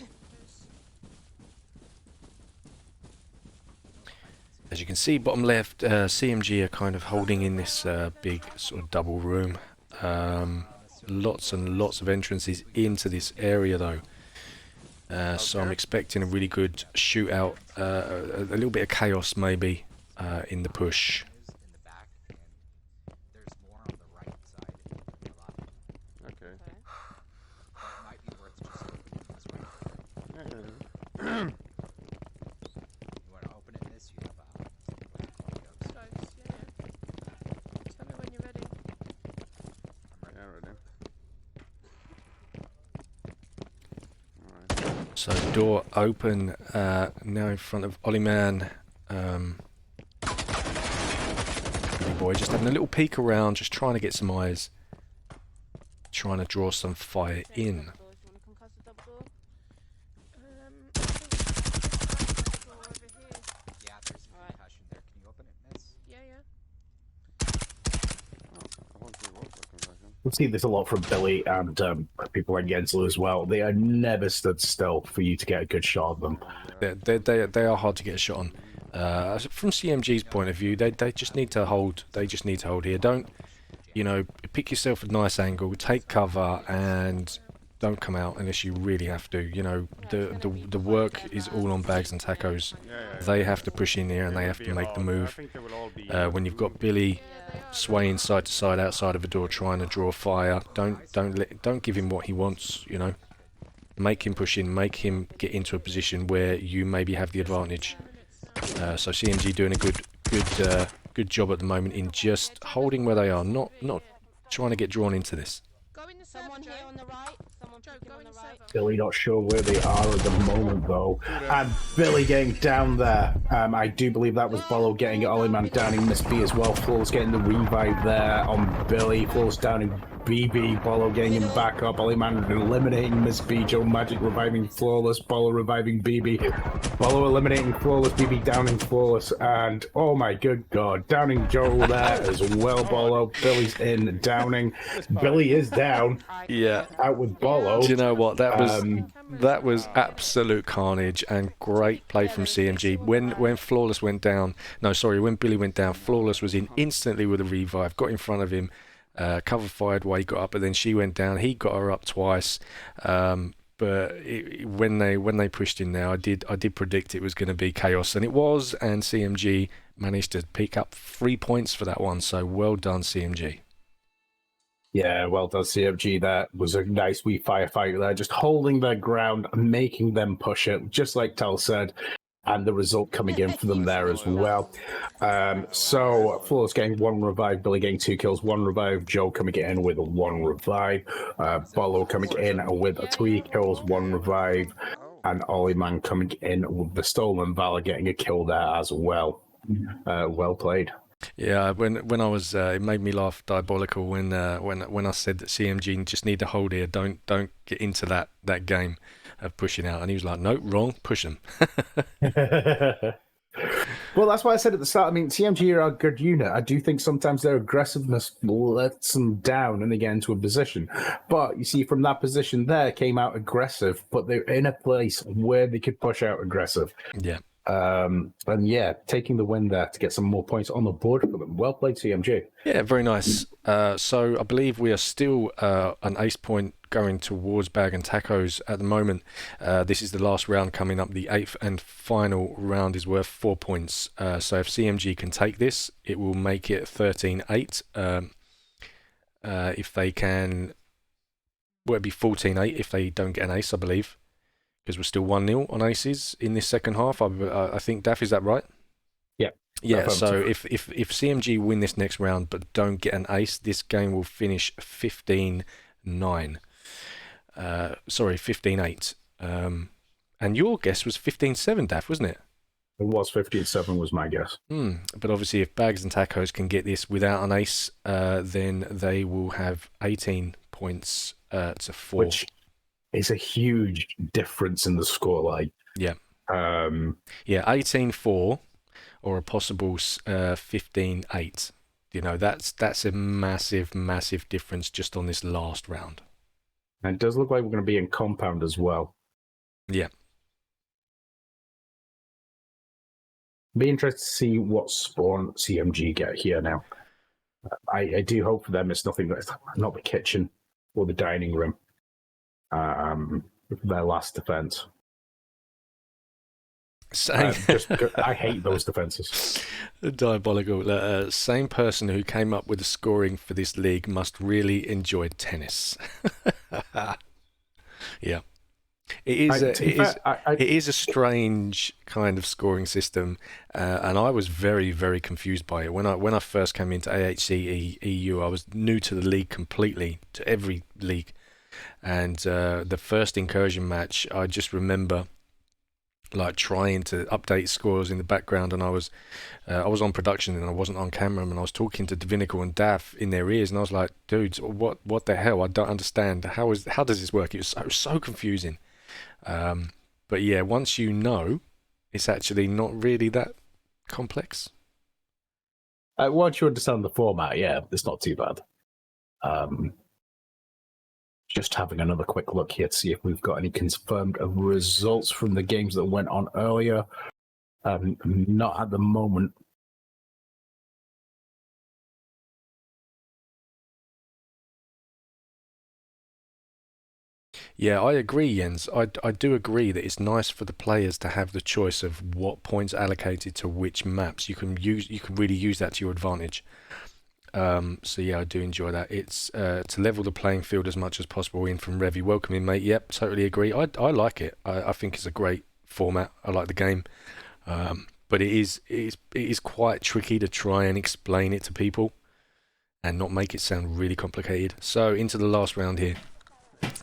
As you can see, bottom left, CMG are kind of holding in this big sort of double room. Lots and lots of entrances into this area though. So I'm expecting a really good shootout, a little bit of chaos maybe in the push. Okay. You want to open it, miss? You have Guys, yeah. Tell me when you're ready. Yeah, ready. So door open now in front of Ollyman. Boy, just having a little peek around, just trying to get some eyes, trying to draw some fire in. Yeah, there's a concussion there. Can you open it, miss? Yeah. We'll see this a lot from Billy and people like Jensel as well. They are never stood still for you to get a good shot of them. They are hard to get a shot on. From CMG's point of view, they just need to hold. They just need to hold here. Don't, pick yourself a nice angle, take cover, and don't come out unless you really have to. The work is all on Bags and Tacos. They have to push in here and they have to make the move. When you've got Billy swaying side to side outside of a door trying to draw fire, don't give him what he wants. Make him push in, make him get into a position where you maybe have the advantage. So CMG doing a good job at the moment in just holding where they are, not trying to get drawn into this. Someone here on the right. Someone peeking on the right. Billy not sure where they are at the moment though. And Billy getting down there. I do believe that was Bolo getting Ollyman downing Miss B as well. Flawless getting the revive there on Billy. Flawless downing BB. Bolo getting him back up. Ollyman eliminating Miss B. Joe Magic reviving Flawless. Bolo reviving BB. Bolo eliminating Flawless. BB downing Flawless. And oh my good god, downing Joe there as well. Bolo. Billy's in downing. Billy is down. Yeah. Out with Bolo. Do you know what? That was absolute carnage and great play from CMG. When Flawless went down, when Billy went down, Flawless was in instantly with a revive, got in front of him, cover fired while he got up, but then she went down. He got her up twice. But when they pushed in there, I did predict it was going to be chaos, and it was. And CMG managed to pick up 3 points for that one. So well done, CMG. Yeah, well done, CMG. That was a nice wee firefight there, just holding their ground, making them push it, just like Tal said. and the result coming in for them there as well. So Flawless getting 1 revive, Billy getting 2 kills, 1 revive, Joe coming in with 1 revive, Bolo coming in with 3 kills, 1 revive, and Ollie Man coming in with the Stolen Valor getting a kill there as well. Well played. Yeah, when I was, it made me laugh diabolical when I said that CMG just need to hold here, don't get into that game of pushing out, and he was like, no, wrong, push them. Well, that's why I said at the start. I mean, CMG are a good unit. I do think sometimes their aggressiveness lets them down and they get into a position. But you see, from that position there, came out aggressive, but they're in a place where they could push out aggressive. Yeah. And yeah, taking the win there to get some more points on the board for them. Well played, CMG. Yeah, very nice. So I believe we are still an ace point going towards Bag and Tacos at the moment. This is the last round coming up. The 8th and final round is worth 4 points. So if CMG can take this, it will make it 13-8. If they can, well, it'd be 14-8 if they don't get an ace, I believe. Because we're still 1-0 on aces in this second half. I think, Daff, is that right? Yeah. Yeah, so if CMG win this next round but don't get an ace, this game will finish 15-9. Sorry, 15-8. And your guess was 15-7, Daff, wasn't it? It was 15-7 was my guess. But obviously if Bags and Tacos can get this without an ace, then they will have 18 points to 4. Which is a huge difference in the scoreline. Yeah. Yeah, 18-4 or a possible 15-8. You know, that's a massive, massive difference just on this last round. And it does look like we're going to be in compound as well. Yeah. Be interested to see what spawn CMG get here now. I do hope for them it's nothing that's not the kitchen or the dining room. Their last defense. I hate those defenses. Diabolical. Same person who came up with the scoring for this league must really enjoy tennis. Yeah. It is a strange kind of scoring system, and I was very, very confused by it. When I first came into AHC EU, I was new to the league completely, to every league. And the first Incursion match, I just remember like trying to update scores in the background, and I was on production and I wasn't on camera, and I was talking to Divinical and Daff in their ears, and I was like, dudes, what the hell? I don't understand. How does this work? It was so confusing. But yeah, once you know, it's actually not really that complex. Once you understand the format, yeah, it's not too bad. Just having another quick look here to see if we've got any confirmed results from the games that went on earlier. Not at the moment. Yeah, I agree, Jens. I do agree that it's nice for the players to have the choice of what points allocated to which maps. You can really use that to your advantage. So yeah, I do enjoy that. It's to level the playing field as much as possible. In from Revy, welcome in, mate. Yep, totally agree. I like it. I think it's a great format. I like the game, but it is quite tricky to try and explain it to people and not make it sound really complicated. So into the last round here.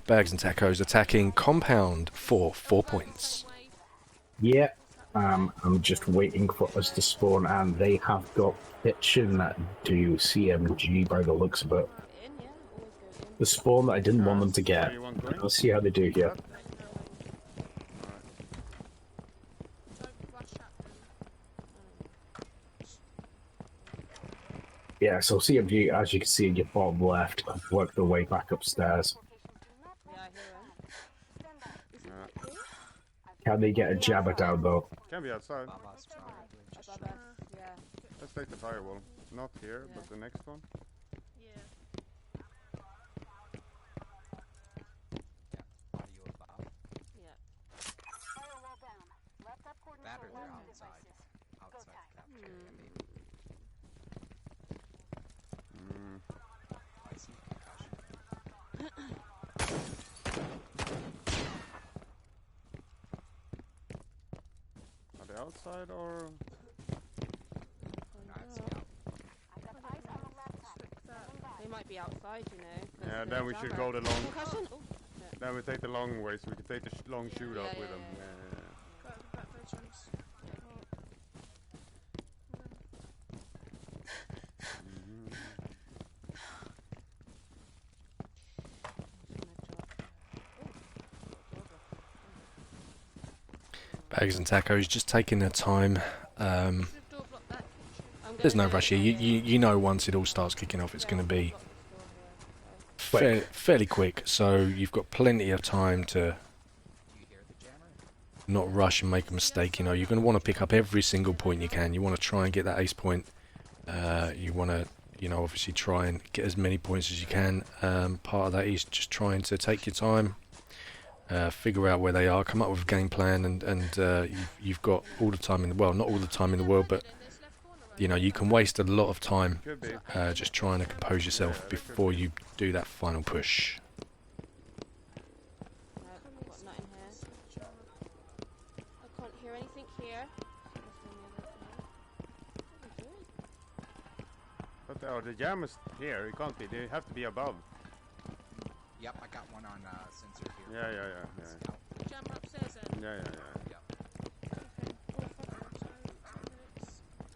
Bags and Tacos attacking compound for 4 points. Yeah, I'm just waiting for us to spawn, and they have got kitchen that do CMG by the looks of it. The spawn that I didn't want them to get. Let's see how they do here. Yeah, so CMG, as you can see in your bottom left, work their way back upstairs. Can they get a jabber down though? Can be outside. Let's take the firewall. Not here, but the next one. Firewall down. Laptop coordinator landing devices. Outside capture area, maybe. I see concussion. Are they outside or? They might be outside, you know. Yeah, then we should go the long. Concussion? Oh, yeah. Then we take the long way, so we can take the long shootout with them. Back veterans. Bags and Tacos just taking their time. There's no rush here. You know once it all starts kicking off, it's going to be fairly quick. So you've got plenty of time to not rush and make a mistake. You know, you're going to want to pick up every single point you can. You want to try and get that ace point. You want to, you know, obviously try and get as many points as you can. Part of that is just trying to take your time. Figure out where they are, come up with a game plan, and you've got all the time in the world. Not all the time in the world, but you know you can waste a lot of time just trying to compose yourself before you do that final push. I can't hear anything here. But the jam is here. It can't be. They have to be above. Yep, I got one on sensor here. Yeah. Jam upstairs then. Yeah.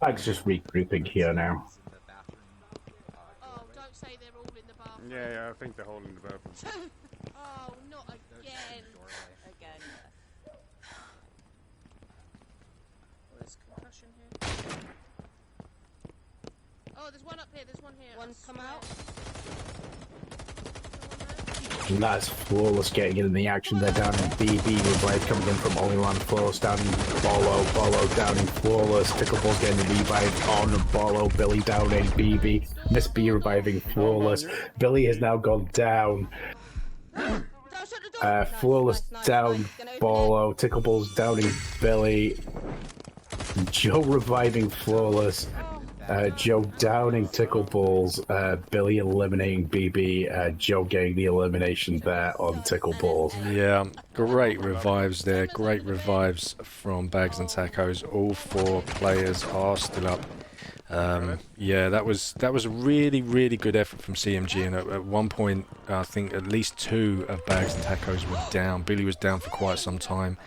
Bag's just regrouping here now. Oh, don't say they're all in the bathroom. Yeah, I think they're holding the bathroom. Oh, not again. Again. Oh, there's concussion here. Oh, there's one up here. There's one here. One's come out. And that's Flawless getting in the action. They're down in BB with Blade coming in from Oiland. Flawless down in Bolo down in Flawless. Pickleball's getting the revive on Bolo. Billy down in BB. Miss B reviving Flawless. Billy has now gone down. Flawless down Bolo. Tickleball's down in Billy. Joe reviving Flawless. Joe downing Tickleballs, Billy eliminating BB, Joe getting the elimination there on Tickleballs. Yeah, great revives there. Great revives from Bags and Tacos. All 4 players are still up. Yeah, that was a really good effort from CMG, and at one point I think at least 2 of Bags and Tacos were down. Billy was down for quite some time.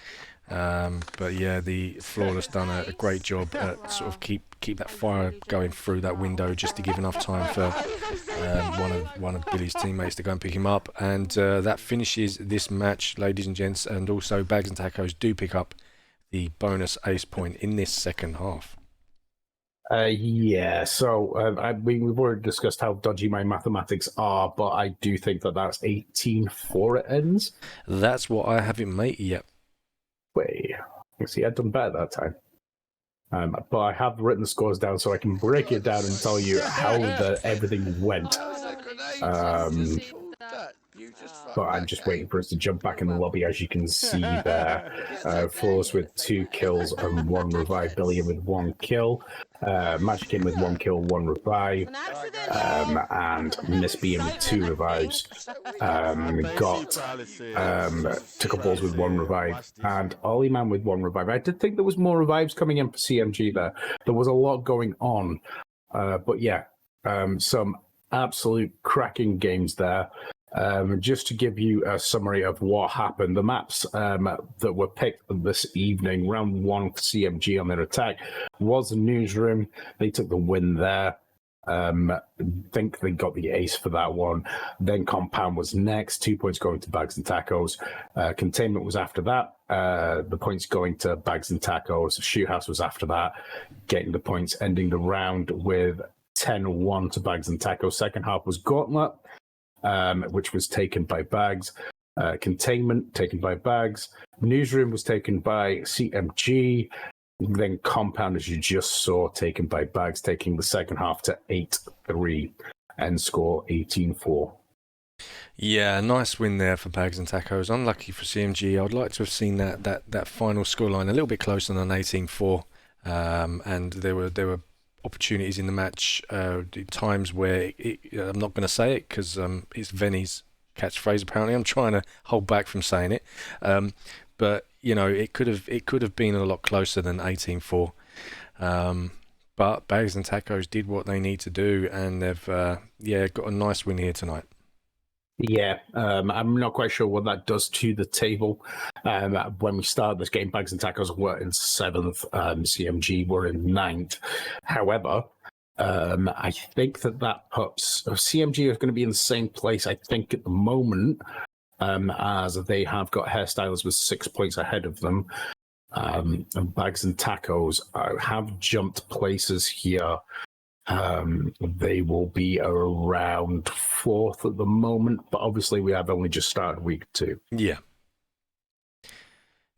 But yeah, the Flawless done a great job at sort of keep that fire going through that window, just to give enough time for one of Billy's teammates to go and pick him up, and that finishes this match, ladies and gents. And also Bags and Tacos do pick up the bonus ace point in this second half. Yeah, so we've already discussed how dodgy my mathematics are, but I do think that that's 18-4 it ends. That's what I have it, mate. Yep. Wait, see, I've done better that time. But I have written the scores down so I can break it down and tell you how everything went. But I'm just waiting for us to jump back in the lobby, as you can see there. Flawless with 2 kills and 1 revive. Billy with 1 kill. Magic in with 1 kill, 1 revive. And Miss B with 2 revives. Got Tickleballs with 1 revive. And Ollie Man with 1 revive. I did think there was more revives coming in for CMG there. There was a lot going on. But yeah, some absolute cracking games there. Just to give you a summary of what happened, the maps that were picked this evening, round 1 for CMG on their attack, was Newsroom. They took the win there. Think they got the ace for that one. Then Compound was next, 2 points going to Bags and Tacos. Containment was after that, the points going to Bags and Tacos. Shoot House was after that, getting the points, ending the round with 10-1 to Bags and Tacos. Second half was Gauntlet, which was taken by Bags. Containment taken by Bags. Newsroom was taken by CMG. Then Compound, as you just saw, taken by Bags, taking the second half to 8-3 and score 18-4. Yeah, nice win there for Bags and Tacos. Unlucky for CMG. I'd like to have seen that final scoreline a little bit closer than 18-4. And there were opportunities in the match, times where I'm not going to say it because it's Venny's catchphrase apparently. I'm trying to hold back from saying it, but you know, it could have been a lot closer than 18-4. But Bags and Tacos did what they need to do, and they've got a nice win here tonight. Yeah, I'm not quite sure what that does to the table. When we started this game, Bags and Tacos were in 7th, CMG were in 9th. However, I think that puts CMG are going to be in the same place, I think, at the moment, as they have got Hairstylers with 6 points ahead of them. And Bags and Tacos have jumped places here. They will be around 4th at the moment, but obviously we have only just started week 2.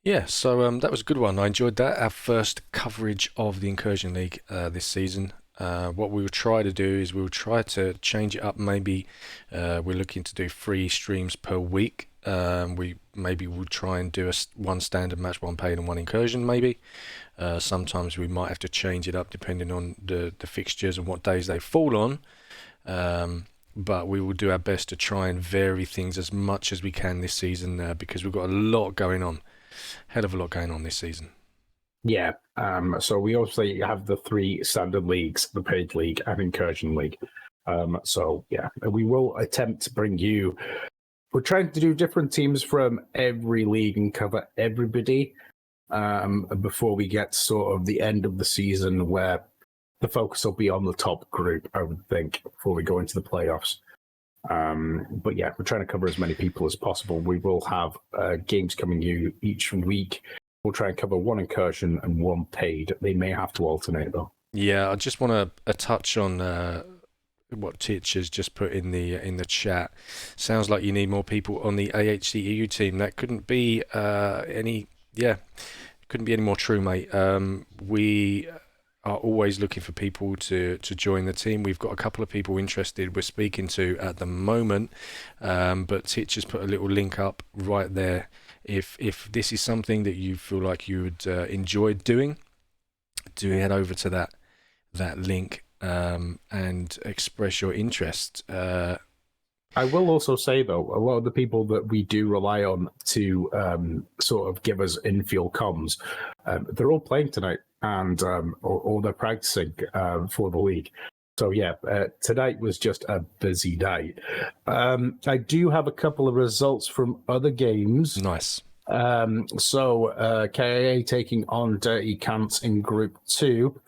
Yeah, so that was a good one. I enjoyed that. Our first coverage of the Incursion League this season. What we will try to do is we will try to change it up. Maybe we're looking to do 3 streams per week. We maybe will try and do one standard match, 1 paid, and 1 incursion. Maybe sometimes we might have to change it up depending on the fixtures and what days they fall on. But we will do our best to try and vary things as much as we can this season because we've got a lot going on, hell of a lot going on this season. Yeah, so we obviously have the 3 standard leagues, the paid league and incursion league. So yeah, we will attempt to bring you. We're trying to do different teams from every league and cover everybody before we get sort of the end of the season where the focus will be on the top group, I would think, before we go into the playoffs. But yeah, we're trying to cover as many people as possible. We will have games coming you each week. We'll try and cover 1 incursion and 1 paid. They may have to alternate, though. Yeah, I just want to touch on what Titch has just put in the chat. Sounds like you need more people on the AHCEU team. That couldn't be any more true, mate. We are always looking for people to join the team. We've got a couple of people interested we're speaking to at the moment, but Titch has put a little link up right there. If this is something that you feel like you would enjoy doing, do head over to that link and express your interest. I will also say, though, a lot of the people that we do rely on to sort of give us in-field comms, they're all playing tonight and or they're practicing for the league. So yeah, tonight was just a busy night. I do have a couple of results from other games. Nice. So KIA taking on Dirty Cants in Group 2.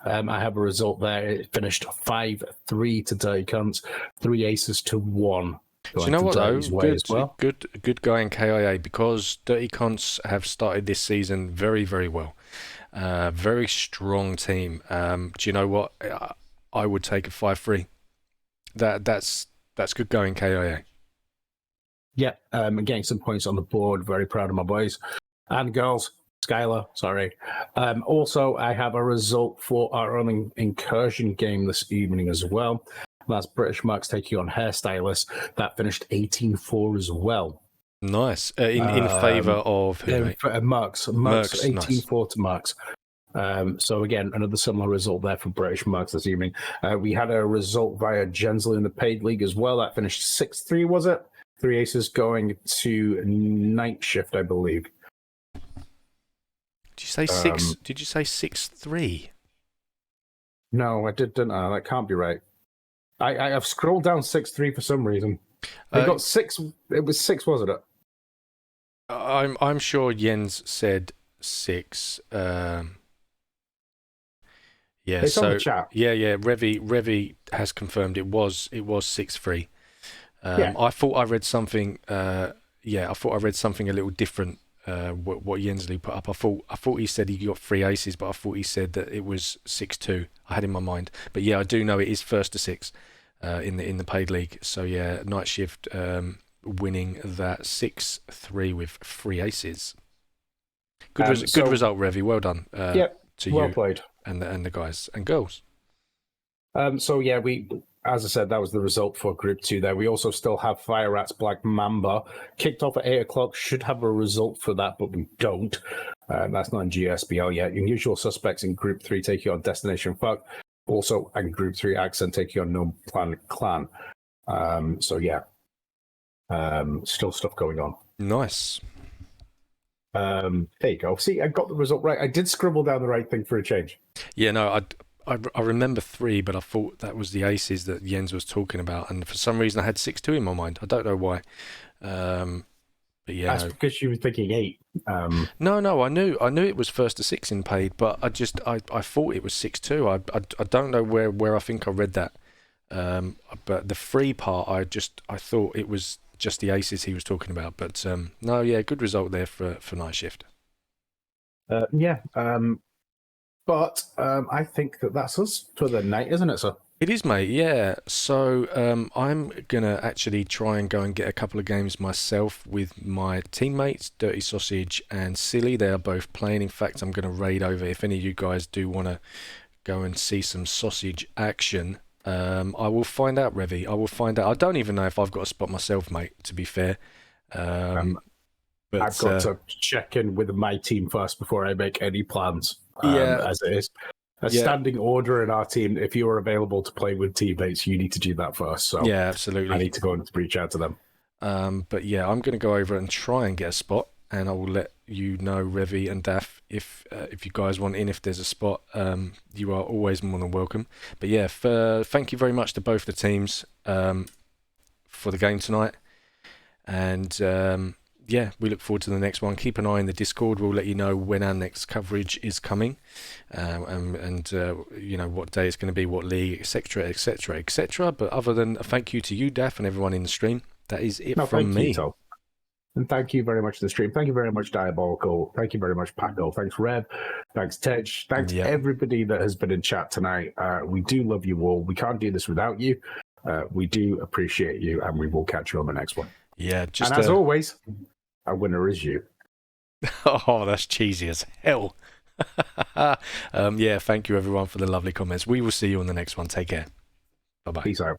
I have a result there. It finished 5-3 to Dirty Cants, 3 aces to 1. Do you know what though? Good guy in KIA, because Dirty Cants have started this season very, very well. Very strong team. Do you know what? I would take a 5-3. That's good going, KIA. Yeah, getting some points on the board. Very proud of my boys and girls. Skylar, sorry. Also, I have a result for our own incursion game this evening as well. That's British Marks taking on Hairstylist. That finished 18-4 as well. Nice. In favour of who, mate? Marks. 18-4 nice. To Marks. So again, another similar result there for British Marks this evening. We had a result via Gensler in the paid league as well. That finished 6-3, was it? 3 aces going to night shift, I believe. Did you say 6? Did you say 6-3? No, I didn't. That can't be right. I have scrolled down 6-3 for some reason. They got 6. It was 6, wasn't it? I'm sure Jens said 6. Yeah. It's on the chat. Yeah. Revi has confirmed it was 6-3. Yeah. I thought I read something. I thought I read something a little different. What Jensley put up. I thought he said he got 3 aces, but I thought he said that it was 6-2. I had in my mind, but yeah, I do know it is 1st to 6 in the paid league. So yeah, night shift winning that 6-3 with 3 aces. Good result, Revi. Well done. To well you played, and the guys and girls. So yeah, as I said, that was the result for Group 2 there. We also still have Fire Rats Black Mamba. Kicked off at 8 o'clock. Should have a result for that, but we don't. That's not in GSPL yet. Unusual Suspects in Group 3 taking on Destination Fuck. Also in Group 3, Accent taking on No Planet Clan. So yeah, still stuff going on. Nice. There you go. See, I got the result right. I did scribble down the right thing for a change. Yeah, no, I remember 3, but I thought that was the aces that Jens was talking about, and for some reason I had 6-2 in my mind. I don't know why. But yeah, that's because you were thinking 8. No, I knew it was 1st to 6 in paid, but I thought it was 6-2. I don't know where I think I read that. But the 3 part, I thought it was just the aces he was talking about. But no, yeah, good result there for night shift. Yeah. But I think that's us for the night, isn't it, sir? It is, mate, yeah. So I'm going to actually try and go and get a couple of games myself with my teammates, Dirty Sausage and Silly. They are both playing. In fact, I'm going to raid over. If any of you guys do want to go and see some sausage action, I will find out, Revy. I will find out. I don't even know if I've got a spot myself, mate, to be fair. But I've got to check in with my team first before I make any plans, as it is. A standing order in our team, if you are available to play with teammates, you need to do that first. So yeah, absolutely. I need to go and reach out to them. But yeah, I'm going to go over and try and get a spot, and I will let you know, Revy and Daff, if you guys want in, if there's a spot, you are always more than welcome. But yeah, thank you very much to both the teams for the game tonight. And yeah, we look forward to the next one. Keep an eye on the Discord. We'll let you know when our next coverage is coming, and you know what day it's going to be, what league, etc., etc., etc. But other than a thank you to you, Daff, and everyone in the stream, that is it from me. You, and thank you very much to the stream. Thank you very much, Diabolical. Thank you very much, Paco. Thanks, Rev. Thanks, Tej. Thanks, everybody that has been in chat tonight. We do love you all. We can't do this without you. We do appreciate you, and we will catch you on the next one. Yeah, and as always, our winner is you. Oh, that's cheesy as hell. Yeah, thank you everyone for the lovely comments. We will see you on the next one. Take care. Bye-bye. Peace out.